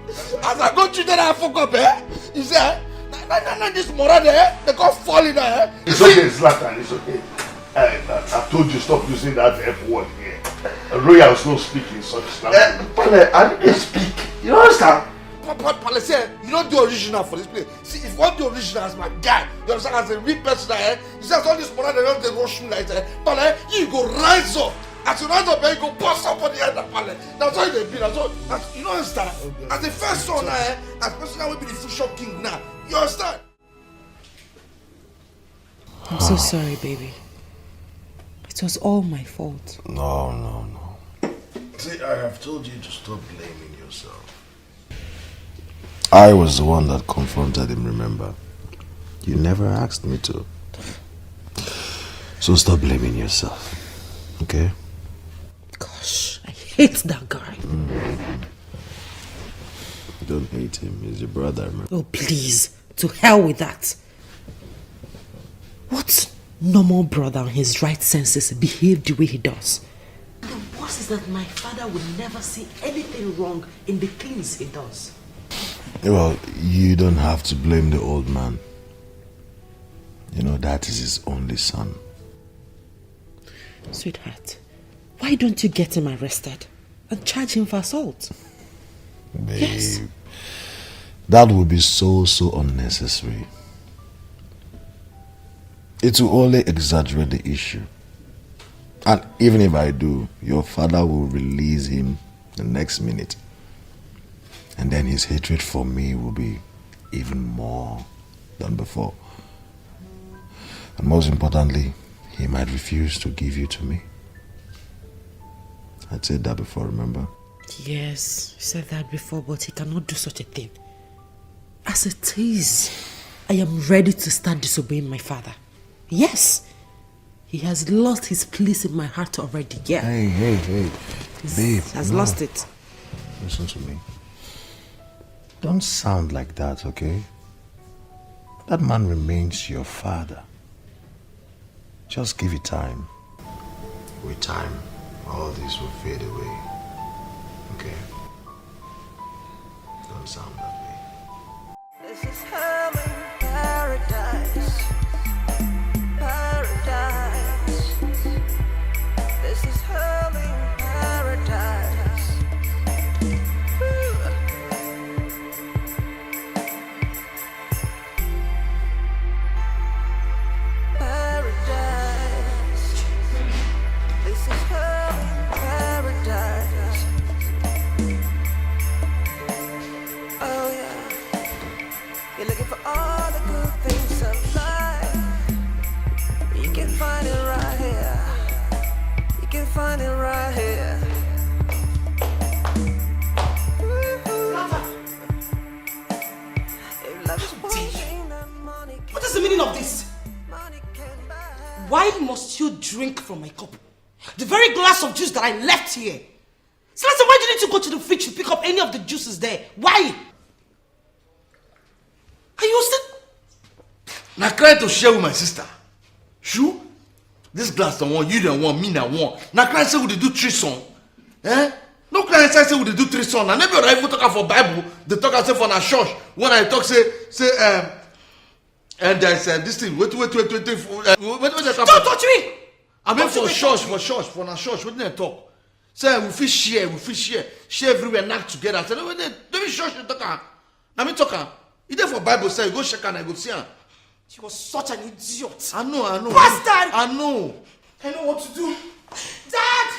As I go treat that fuck up, you say nah, this moral there, they can't fall in there. It's okay, Zlatan, it's okay. I told you stop using that F word here. Royals don't speak in such language. Pale, I didn't speak. You understand? Pale say, you don't do original for this place. See, if you want to do original as my guy, you understand, as a real person, you see, all this moral, they don't rush me like that. Pale, you go rise up. As you rise up, you go bust up on the other Pale. That's how they be. That's you don't understand? As the first son, as the person that will be the future king now. You understand? I'm so sorry, baby. It was all my fault. No. See, I have told you to stop blaming yourself. I was the one that confronted him, remember? You never asked me to. So stop blaming yourself, okay? Gosh, I hate that guy. Don't hate him, he's your brother, remember? Oh, please, to hell with that. What normal brother in his right senses behave the way he does? The worst is that my father would never see anything wrong in the things he does. Well, you don't have to blame the old man. You know, that is his only son. Sweetheart, why don't you get him arrested and charge him for assault? Babe, yes. That would be so unnecessary. It will only exaggerate the issue. And even if I do, your father will release him the next minute. And then his hatred for me will be even more than before. And most importantly, he might refuse to give you to me. I said that before, remember? Yes, you said that before, but he cannot do such a thing. As it is, I am ready to start disobeying my father. Yes, he has lost his place in my heart already, yeah. Hey, babe. He has lost it. Listen to me. Don't sound like that, okay? That man remains your father. Just give it time. With time, all this will fade away. Okay? Don't sound that way. This is hell in paradise. Paradise. This is hell in paradise. Paradise. This is hell in paradise. Oh yeah. You're looking for all the good things of life. You can find it right here. You can find it right here. What is the meaning of this? Why must you drink from my cup? The very glass of juice that I left here. Celeste, why didn't you go to the fridge to pick up any of the juices there? Why? Are you still... Now cry to share with my sister. You? This glass don't want, you don't want, me don't want. Now cry say we dey do threesome. Eh? No cry say we dey do threesome. Now maybe I even talk for Bible. They talk say for na church. When I talk say and there's this thing. Wait. Don't touch me! I mean for church, for na church. What did they talk? Say we fit share everywhere, knock together. I said, no, don't be church you talk. Now me talk. You there for Bible say you go check and I go see her. She was such an idiot. I know. Bastard! I know. I know what to do. Dad!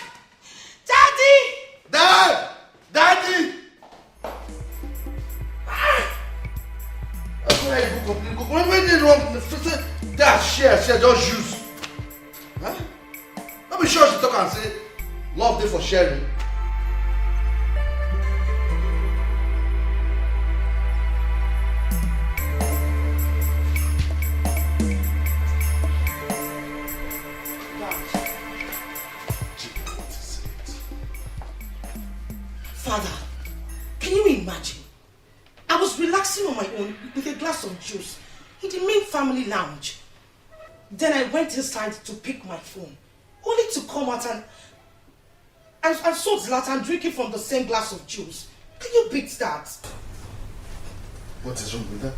Daddy! Daddy! That's why you go complain. When they wrong, that share, just use. Huh? Don't be sure she talk and say, love day for sharing. Father, can you imagine? I was relaxing on my own with a glass of juice in the main family lounge. Then I went inside to pick my phone, only to come out and saw Zlatan drinking from the same glass of juice. Can you beat that? What is wrong with that?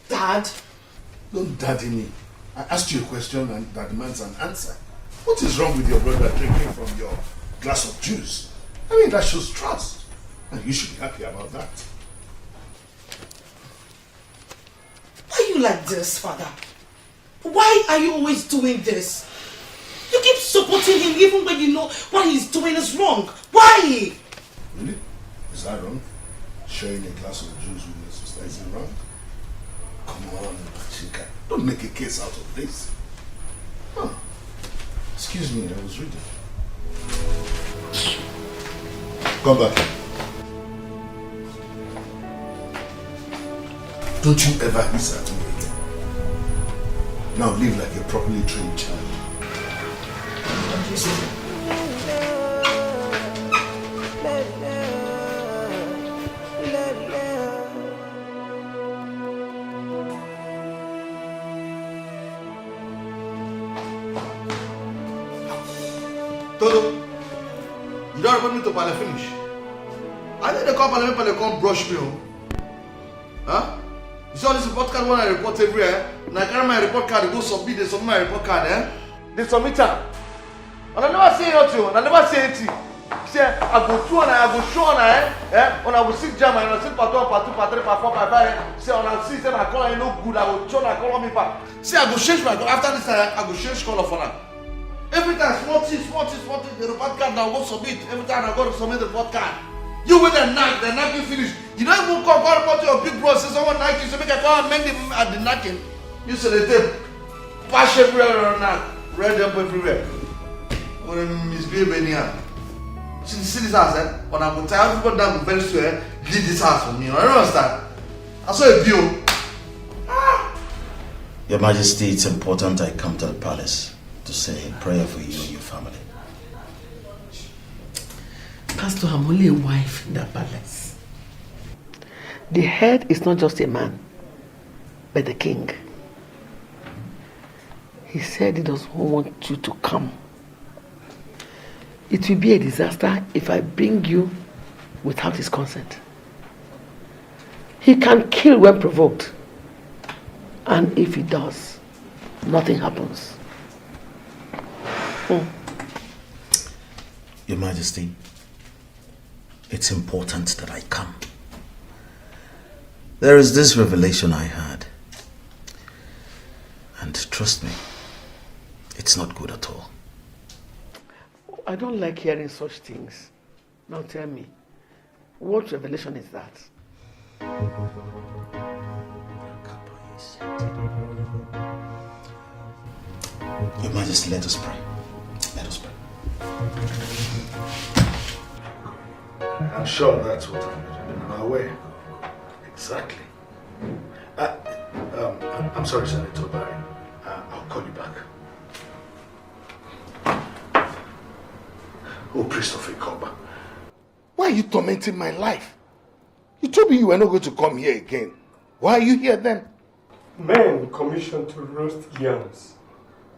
Dad? Don't daddy me. I asked you a question and that demands an answer. What is wrong with your brother drinking from your glass of juice? I mean, that shows trust. And you should be happy about that. Why are you like this, Father? Why are you always doing this? You keep supporting him even when you know what he's doing is wrong. Why? Really? Is that wrong? Sharing a glass of juice with your sister, is it wrong? Come on, Chika. Don't make a case out of this. Huh. Excuse me, I was reading. Come back. Don't you ever hiss at me again. Now live like a properly trained child. Toto, you don't want me to pale finish? I need to come and come brush me. Huh? You saw this report card when I report everywhere. And I carry my report card, they go submit, they submit my report card, eh? They submit it. And I never say nothing, and I never say anything. Say, I go through and I go show on, eh? And I will sit German, and I sit part 1, part 2, part 3, part 4, part 5. Say, and I see, say, my color ain't no good, I will show and I call me back. Say, I go change my color. After this, I go change color for now. Every time, small thing, the report card now go submit. Every time I go to submit the report card. You with the knacking finish. You don't even call report to your big bro, say someone knack you, so make a call and mend him at the knacking. You say the tape, pass everywhere and knack, red up everywhere. When I misbehave anyhow. See this house, eh? When I go tell everybody that I'm very sure, leave this house for me. I don't understand. I saw a bill. Your Majesty, it's important I come to the palace to say a prayer for you and your family. Pastor, I'm only a wife in the palace. The head is not just a man, but the king. He said he doesn't want you to come. It will be a disaster if I bring you without his consent. He can kill when provoked. And if he does, nothing happens. Your Majesty, it's important that I come. There is this revelation I had. And trust me, it's not good at all. I don't like hearing such things. Now tell me, what revelation is that? Your Majesty, let us pray. Let us pray. I'm sure that's what I'm aware. Exactly. I'm sorry, Senator Barry. I'll call you back. Oh, priest of Ikoba, why are you tormenting my life? You told me you were not going to come here again. Why are you here then? Men commissioned to roast yams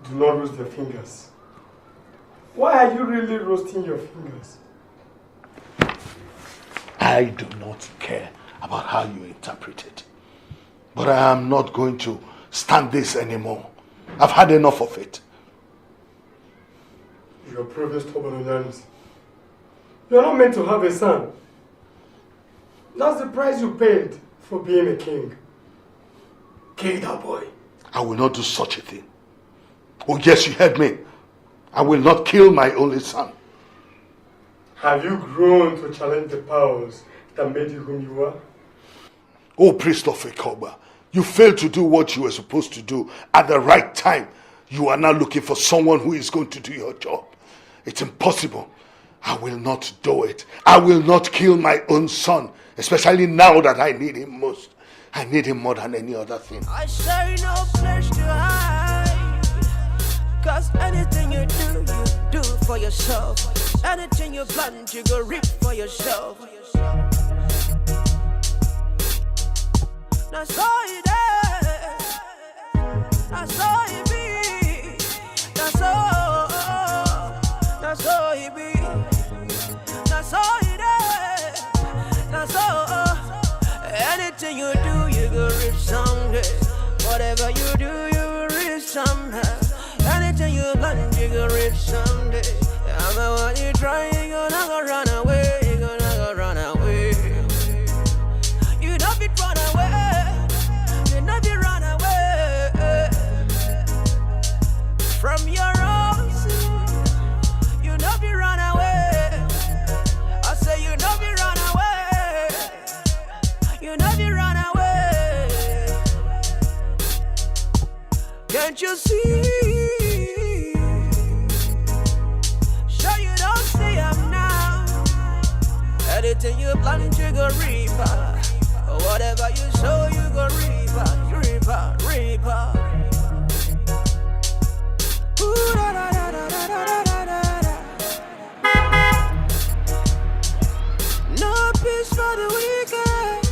do not roast their fingers. Why are you really roasting your fingers? I do not care about how you interpret it. But I am not going to stand this anymore. I've had enough of it. You are proving stubborn, Ugezu. You are not meant to have a son. That's the price you paid for being a king. Kill that boy. I will not do such a thing. Oh yes, you heard me. I will not kill my only son. Have you grown to challenge the powers that made you whom you are? Oh, priest of Ikoba, you failed to do what you were supposed to do at the right time. You are now looking for someone who is going to do your job. It's impossible. I will not do it. I will not kill my own son, especially now that I need him most. I need him more than any other thing. I say no place to hide, 'cause anything you do for yourself. Anything you plant, you go reap for yourself. That's all it is. That's all it be. That's all. That's all it be. That's all it is. That's all. Anything you do, you go reap someday. Whatever you do, you will reap someday. Anything you plant, you go reap someday. I'm the one you try, you gonna go run away. You gonna go run away. You don't be run away. You don't be run away from your own sin. You don't be run away. I say you don't be run away. You don't be run away. Can't you see? Sure you don't see him now. Anything you plan, you go reaper. Whatever you sow, you go reaper. You reaper, reaper. Ooh, da da da da da da da da. No peace for the wicked.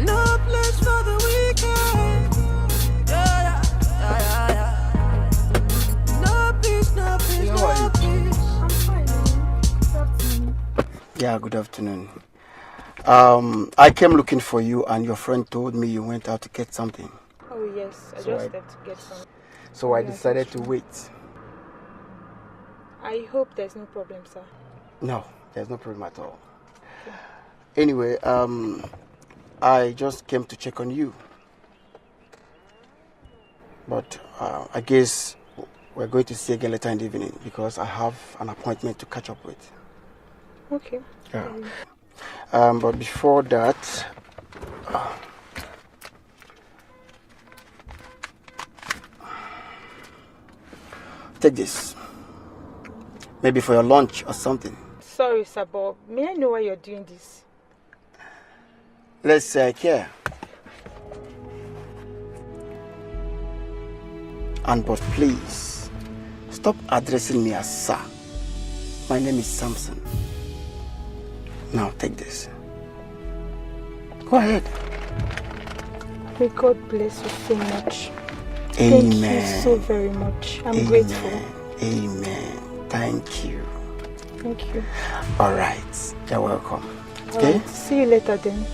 No place for the wicked. Yeah, yeah, yeah, yeah. No peace, no peace, no peace. I'm fine. Good afternoon. Yeah, good afternoon. I came looking for you, and your friend told me you went out to get something. Oh yes, I just left to get some. So I decided to wait. I hope there's no problem, sir. No, there's no problem at all. Anyway, I just came to check on you. But I guess we're going to see again later in the evening because I have an appointment to catch up with. Okay. Yeah. But before that, take this. Maybe for your lunch or something. Sorry, sir, but may I know why you're doing this? Let's say I care. And but please, stop addressing me as sir. My name is Samson. Now take this. Go ahead. May God bless you so much. Amen. Thank you so very much. I'm grateful. Amen. Thank you. Thank you. All right. You're welcome. Okay? See you later then.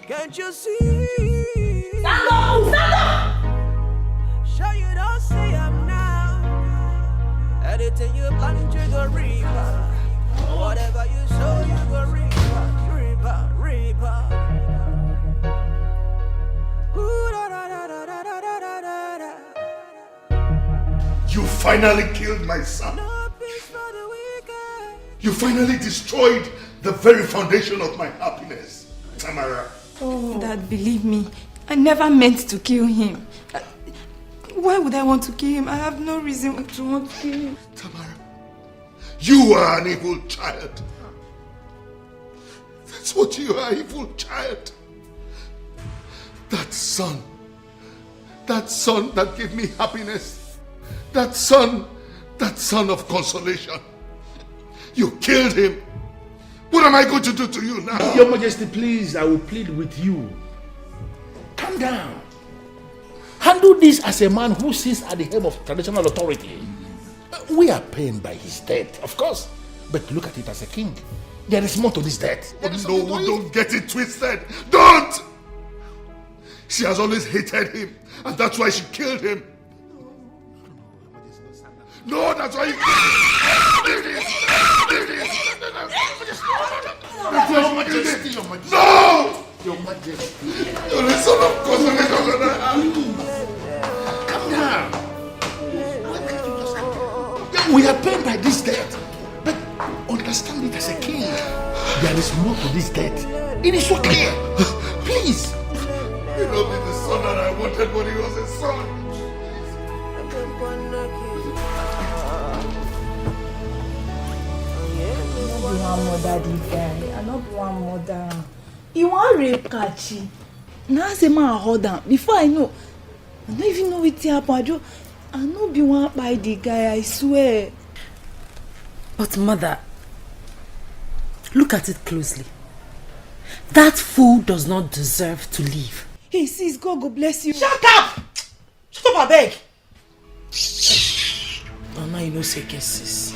Can't you see? Stand up! Stand up! Sure you don't see I'm now. Anything you plan to go reaper. Whatever you sow, you go reaper. Reaper, reaper. Ooh, da, da, da, da, da, da, da, da, da. You finally killed my son. You finally destroyed the very foundation of my happiness, Tamara. Oh, Dad, believe me, I never meant to kill him. Why would I want to kill him? I have no reason to want to kill him. Tamara, you are an evil child. That's what you are, evil child. That son that gave me happiness, that son of consolation. You killed him. What am I going to do to you now? Your Majesty, please, I will plead with you. Calm down. Handle this as a man who sits at the head of traditional authority. We are pained by his death, of course, but look at it as a king. There is more to this death. No, don't get it twisted. Don't! She has always hated him, and that's why she killed him. No, that's why he killed him. Your Majesty, Your Majesty. No! Your Majesty. You're the son of God. Calm down. We are paid by this debt, but understand it as a king. There is more to this debt. It is so clear. Please. You know me, the son that I wanted when he was a son. I no be one mother, Dikeh. I no be one mother. You want rape Kachi? Now say man hold on. Before I know, I don't even know what happened. I no be one by the guy, I swear. But mother, look at it closely. That fool does not deserve to live. Hey sis, God go bless you. Shut up! Shut up, I beg. Now you know say sis.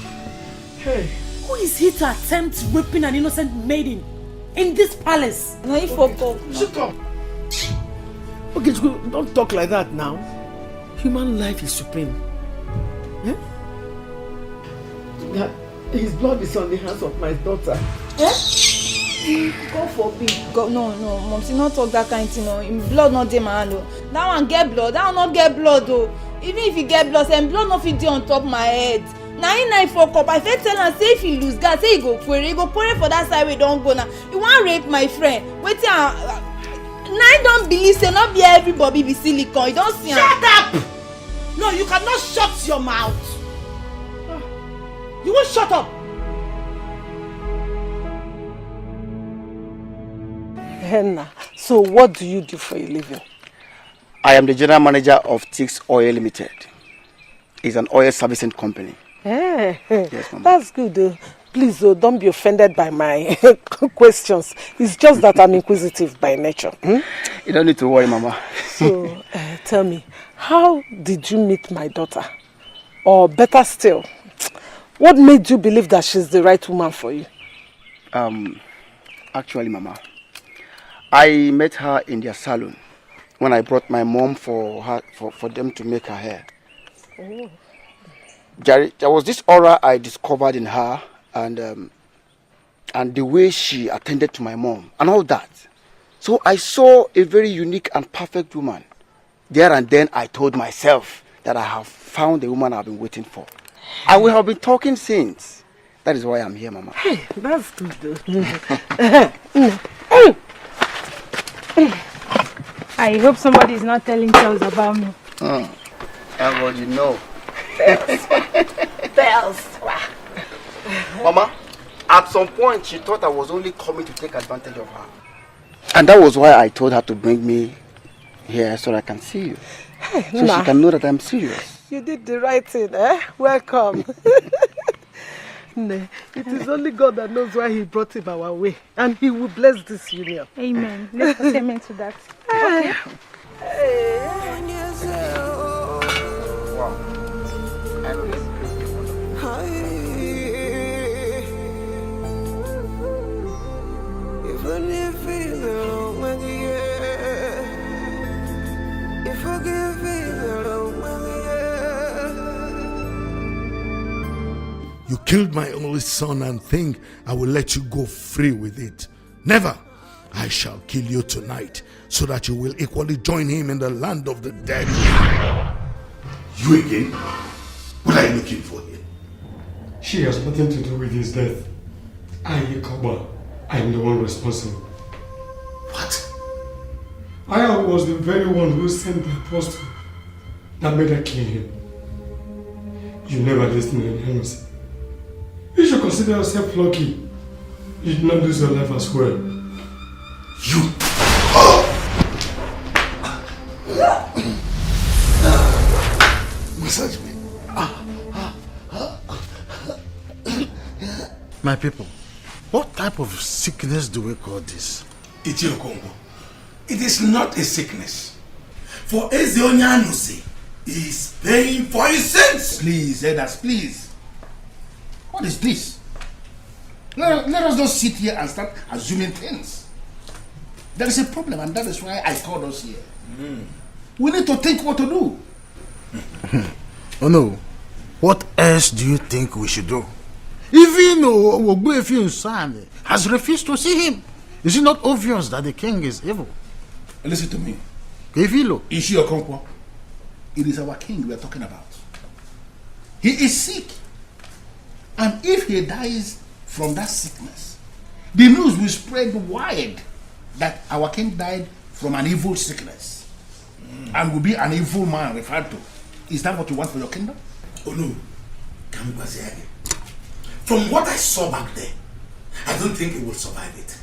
Hey, who is he to attempt raping an innocent maiden in this palace? No, he forgot. Shut up. Okay, don't talk like that now. Human life is supreme. Yeah? That his blood is on the hands of my daughter. Eh? God forbid. God, no, Mom, see not talk that kind of thing. No. In blood not dey my hand. That one get blood. That one not get blood though. Even if he get blood, and blood not fit dey on top my head. Now he fuck up. I fit tell him say if he lose God, say he go query for that side we don't go now. You want rape my friend? Wait till now I don't believe say not be everybody be silicone. You don't see. Shut up! No, you cannot shut your mouth. You won't shut up. Henna, so what do you do for a living? I am the general manager of Tix Oil Limited. It's an oil servicing company. Yes, Mama. That's good. Please, don't be offended by my questions. It's just that I'm inquisitive by nature. You don't need to worry, Mama. So, tell me, how did you meet my daughter? Or better still, what made you believe that she's the right woman for you? Actually, Mama, I met her in their salon when I brought my mom for them to make her hair. Oh. There was this aura I discovered in her, and the way she attended to my mom and all that. So I saw a very unique and perfect woman. There and then I told myself that I have found the woman I've been waiting for. And we have been talking since. That is why I'm here, Mama. Hey, that's good. I hope somebody is not telling tales about me. And what you know. Bells. Mama, at some point she thought I was only coming to take advantage of her. And that was why I told her to bring me here so that I can see you. Hey, so she can know that I'm serious. You did the right thing, eh? Welcome. It is only God that knows why he brought him our way. And he will bless this union. Amen. Let's put amen to that. Okay. Wow. You killed my only son and think I will let you go free with it. Never. I shall kill you tonight so that you will equally join him in the land of the dead. You again? What are you looking for here? She has nothing to do with his death. I am the one responsible. What? I was the very one who sent the apostle that made her kill him. You never listened to anyone else. You should consider yourself lucky. You did not lose your life as well. You! Massage me. My people, what type of sickness do we call this? Itio Congo. It is not a sickness. For Ezeonyanusi is paying for his sins. Please, elders, please. What is this? Let us not sit here and start assuming things. There is a problem, and that is why I called us here. We need to think what to do. Oh no. What else do you think we should do? Even Ogbuefi's son has refused to see him. Is it not obvious that the king is evil? Listen to me. Evilo. Ishi Okonkwo. It is our king we are talking about. He is sick. And if he dies from that sickness, the news will spread wide that our king died from an evil sickness and will be an evil man referred to. Is that what you want for your kingdom? Oh no. From what I saw back there, I don't think it will survive it.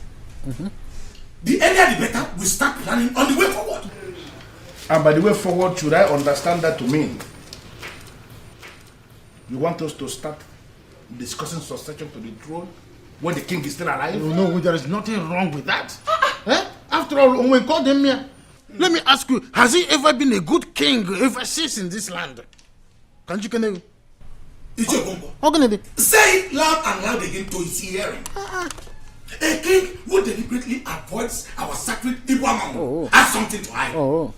The earlier the better, we start planning on the way forward. And by the way forward, should I understand that to mean you want us to start discussing succession to the throne when the king is still alive? No, there is nothing wrong with that. After all, when we called him here, let me ask you, has he ever been a good king ever since in this land? Can't you can you? Say it loud and loud again to his hearing. A king who deliberately avoids our sacred Ibuamamu has something to hide. Would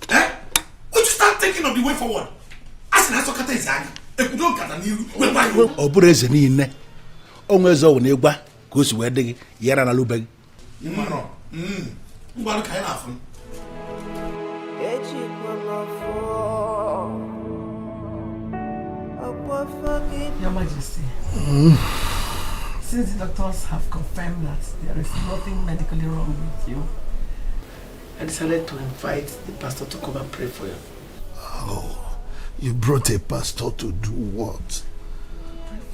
you start thinking of the way forward? As an Asokata is if we don't get a new Obureze niile onweze o na-egba ka o si wee dị gị yara na lubeg. Ngwaru ka na afun. Your Majesty, since the doctors have confirmed that there is nothing medically wrong with you, I decided to invite the pastor to come and pray for you. Oh, you brought a pastor to do what?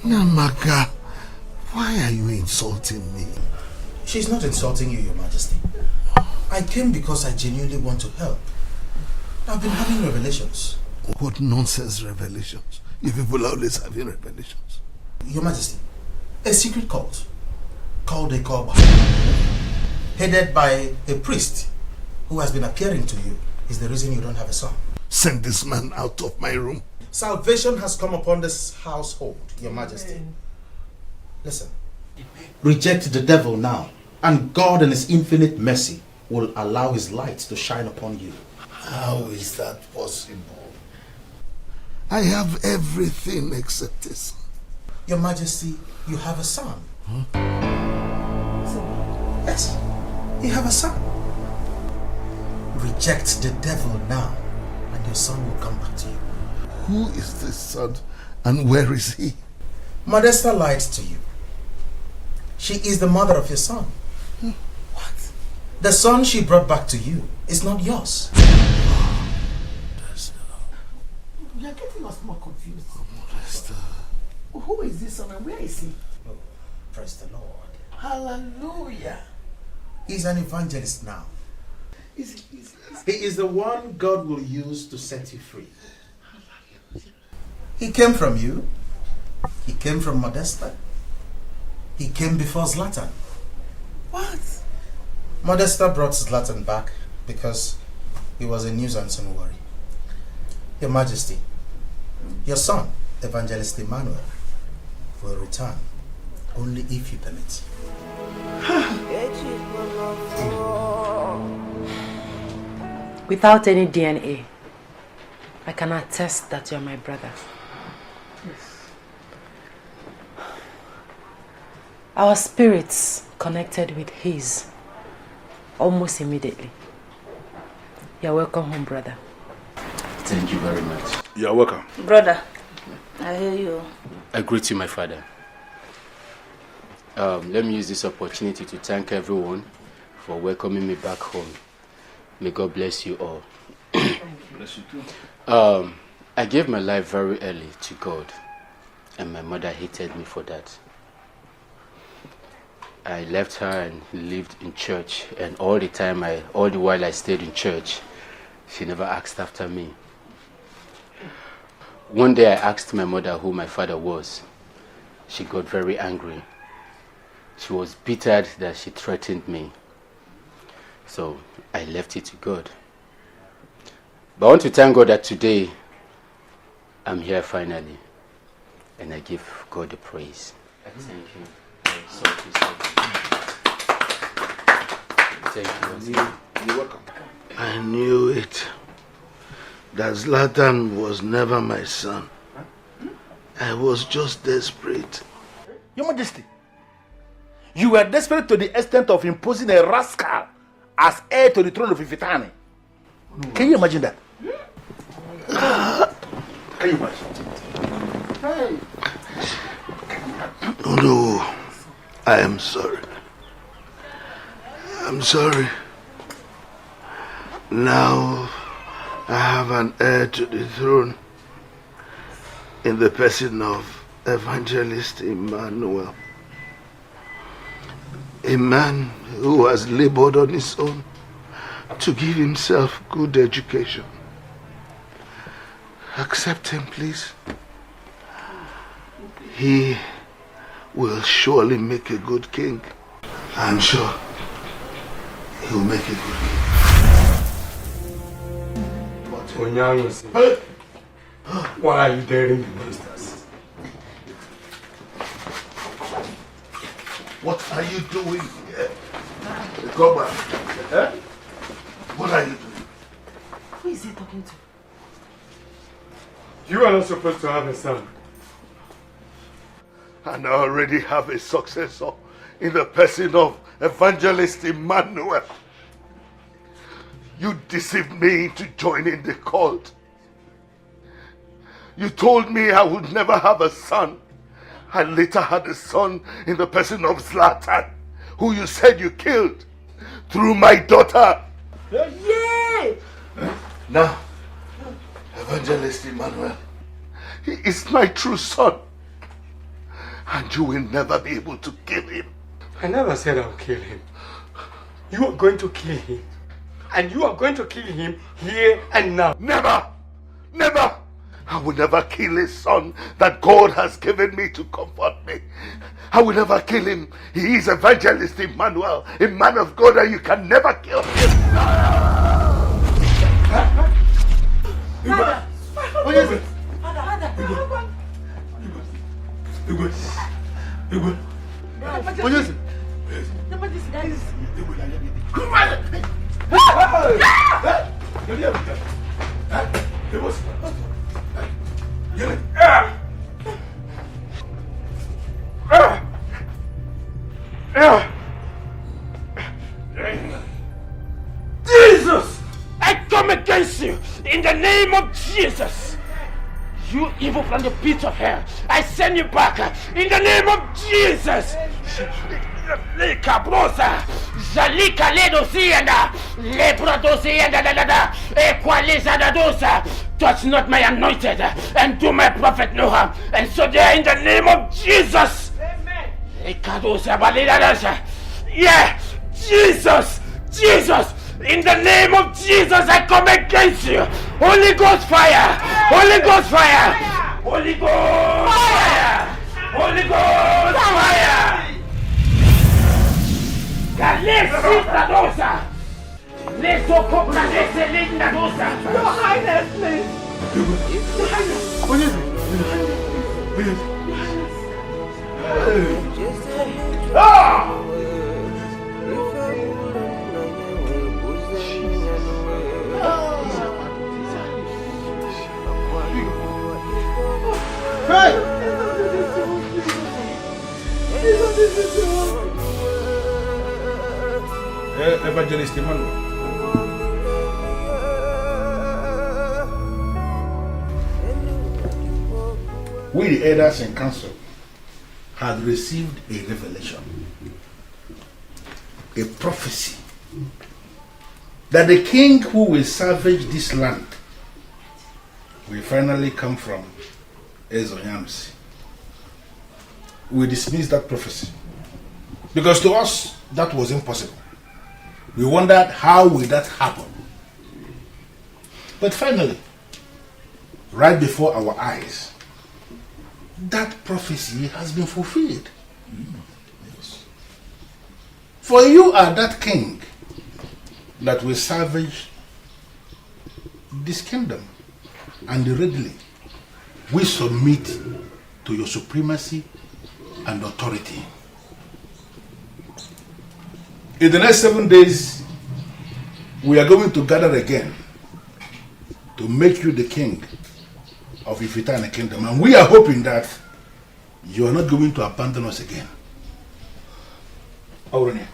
Namaka, why are you insulting me? She's not insulting you, Your Majesty. I came because I genuinely want to help. I've been having revelations. What nonsense revelations? You people are always having revelations. Your Majesty, a secret cult called a Koba, headed by a priest who has been appearing to you, is the reason you don't have a son. Send this man out of my room. Salvation has come upon this household, Your Majesty. Listen, reject the devil now, and God in his infinite mercy will allow his light to shine upon you. How is that possible? I have everything except a son. Your Majesty, you have a son. Yes, you have a son. Reject the devil now, and your son will come back to you. Who is this son, and where is he? Modesta lied to you. She is the mother of your son. What? The son she brought back to you is not yours. You are getting us more confused. Who is this son and where is he? Oh, praise the Lord. Hallelujah. He's an evangelist now. He is the one God will use to set you free. He came from you. He came from Modesta. He came before Zlatan. What? Modesta brought Zlatan back because he was a nuisance and worry. Your Majesty, your son, Evangelist Emmanuel, will return only if you permit. Without any DNA, I can attest that you're my brother. Yes. Our spirits connected with his almost immediately. You're welcome home, brother. Thank you very much. You're welcome. Brother, I hear you. I greet you, my father. Let me use this opportunity to thank everyone for welcoming me back home. May God bless you all. Bless you too. I gave my life very early to God, and my mother hated me for that. I left her and lived in church, and all the while I stayed in church, she never asked after me. One day I asked my mother who my father was. She got very angry. She was bitter that she threatened me. So I left it to God. But I want to thank God that today I'm here finally, and I give God the praise. Thank you. Thank you. You're welcome. I knew it. That Zlatan was never my son. I was just desperate. Your Majesty, you were desperate to the extent of imposing a rascal as heir to the throne of Ifitani. Can you imagine that? Can you imagine? Oh no, I am sorry. I'm sorry. Now I have an heir to the throne in the person of Evangelist Emmanuel. A man who has labored on his own to give himself good education. Accept him, please. He will surely make a good king. I'm sure he will make a good king. Why are you daring the monsters? What are you doing here? Come back. Eh? What are you doing? Who is he talking to? You are not supposed to have a son. And I already have a successor in the person of Evangelist Emmanuel. You deceived me into joining the cult. You told me I would never have a son. I later had a son in the person of Zlatan, who you said you killed through my daughter. Yay! Now, Evangelist Emmanuel, he is my true son. And you will never be able to kill him. I never said I'll kill him. You are going to kill him. And you are going to kill him here and now. Never! Never! I will never kill a son that God has given me to comfort me. I will never kill him. He is Evangelist Emmanuel, a man of God, and you can never kill him. Jesus! I come against you in the name of Jesus! You evil from the pit of hell, I send you back in the name of Jesus! Cabrosa, Zalika Ledosi and Leprodosi and Equaliza Dosa. Touch not my anointed and do my prophet no harm. And so there in the name of Jesus. Amen. Yeah, Jesus, Jesus. In the name of Jesus, I come against you. Holy Ghost fire! Holy Ghost fire! Holy Ghost fire! Holy Ghost fire! Your Highness, please. Your Highness. Ah! Hey! Evangelist Emmanuel. We, the elders and council, had received a revelation, a prophecy, that the king who will salvage this land will finally come from Ezonyamsi. We dismissed that prophecy because to us that was impossible. We wondered how will that happen. But finally, right before our eyes, that prophecy has been fulfilled. Yes. For you are that king that will salvage this kingdom, and readily we submit to your supremacy and authority. In the next 7 days, we are going to gather again to make you the king of Ifitane Kingdom. And we are hoping that you are not going to abandon us again. Aurania.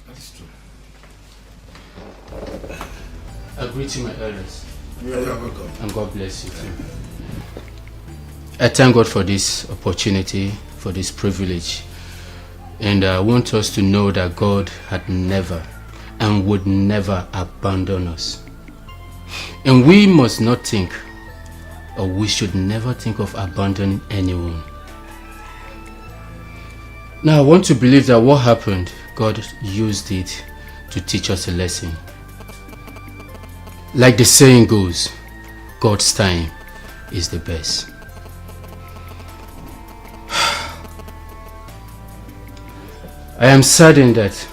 That's true. I greet you, my elders. You are welcome. And God bless you too. I thank God for this opportunity, for this privilege. And I want us to know that God had never and would never abandon us. And we must not think, or we should never think of abandoning anyone. Now I want to believe that what happened, God used it to teach us a lesson. Like the saying goes, God's time is the best. I am saddened that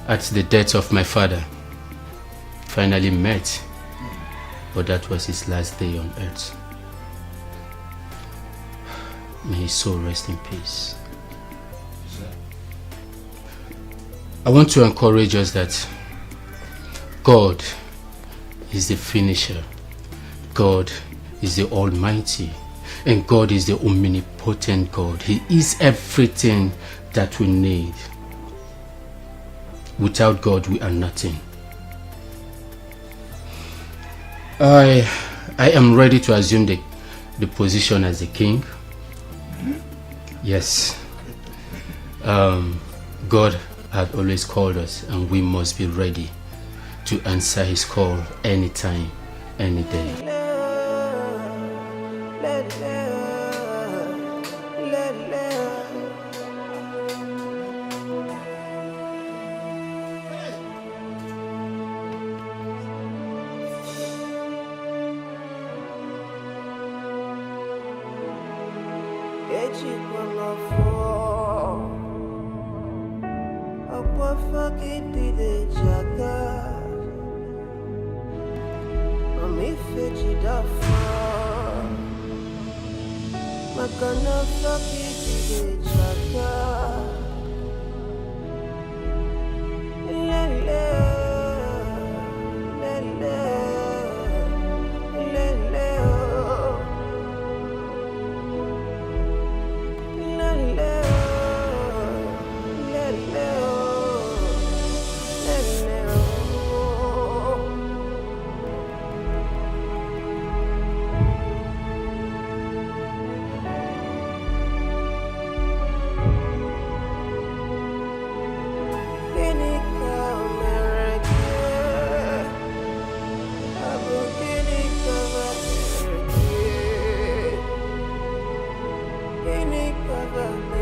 at the death of my father, finally met, but that was his last day on earth. May his soul rest in peace. I want to encourage us that God is the finisher, God is the Almighty, and God is the omnipotent God. He is everything that we need. Without God, we are nothing. I am ready to assume the position as a king. Yes. God had always called us, and we must be ready to answer his call anytime, any day. Ini cover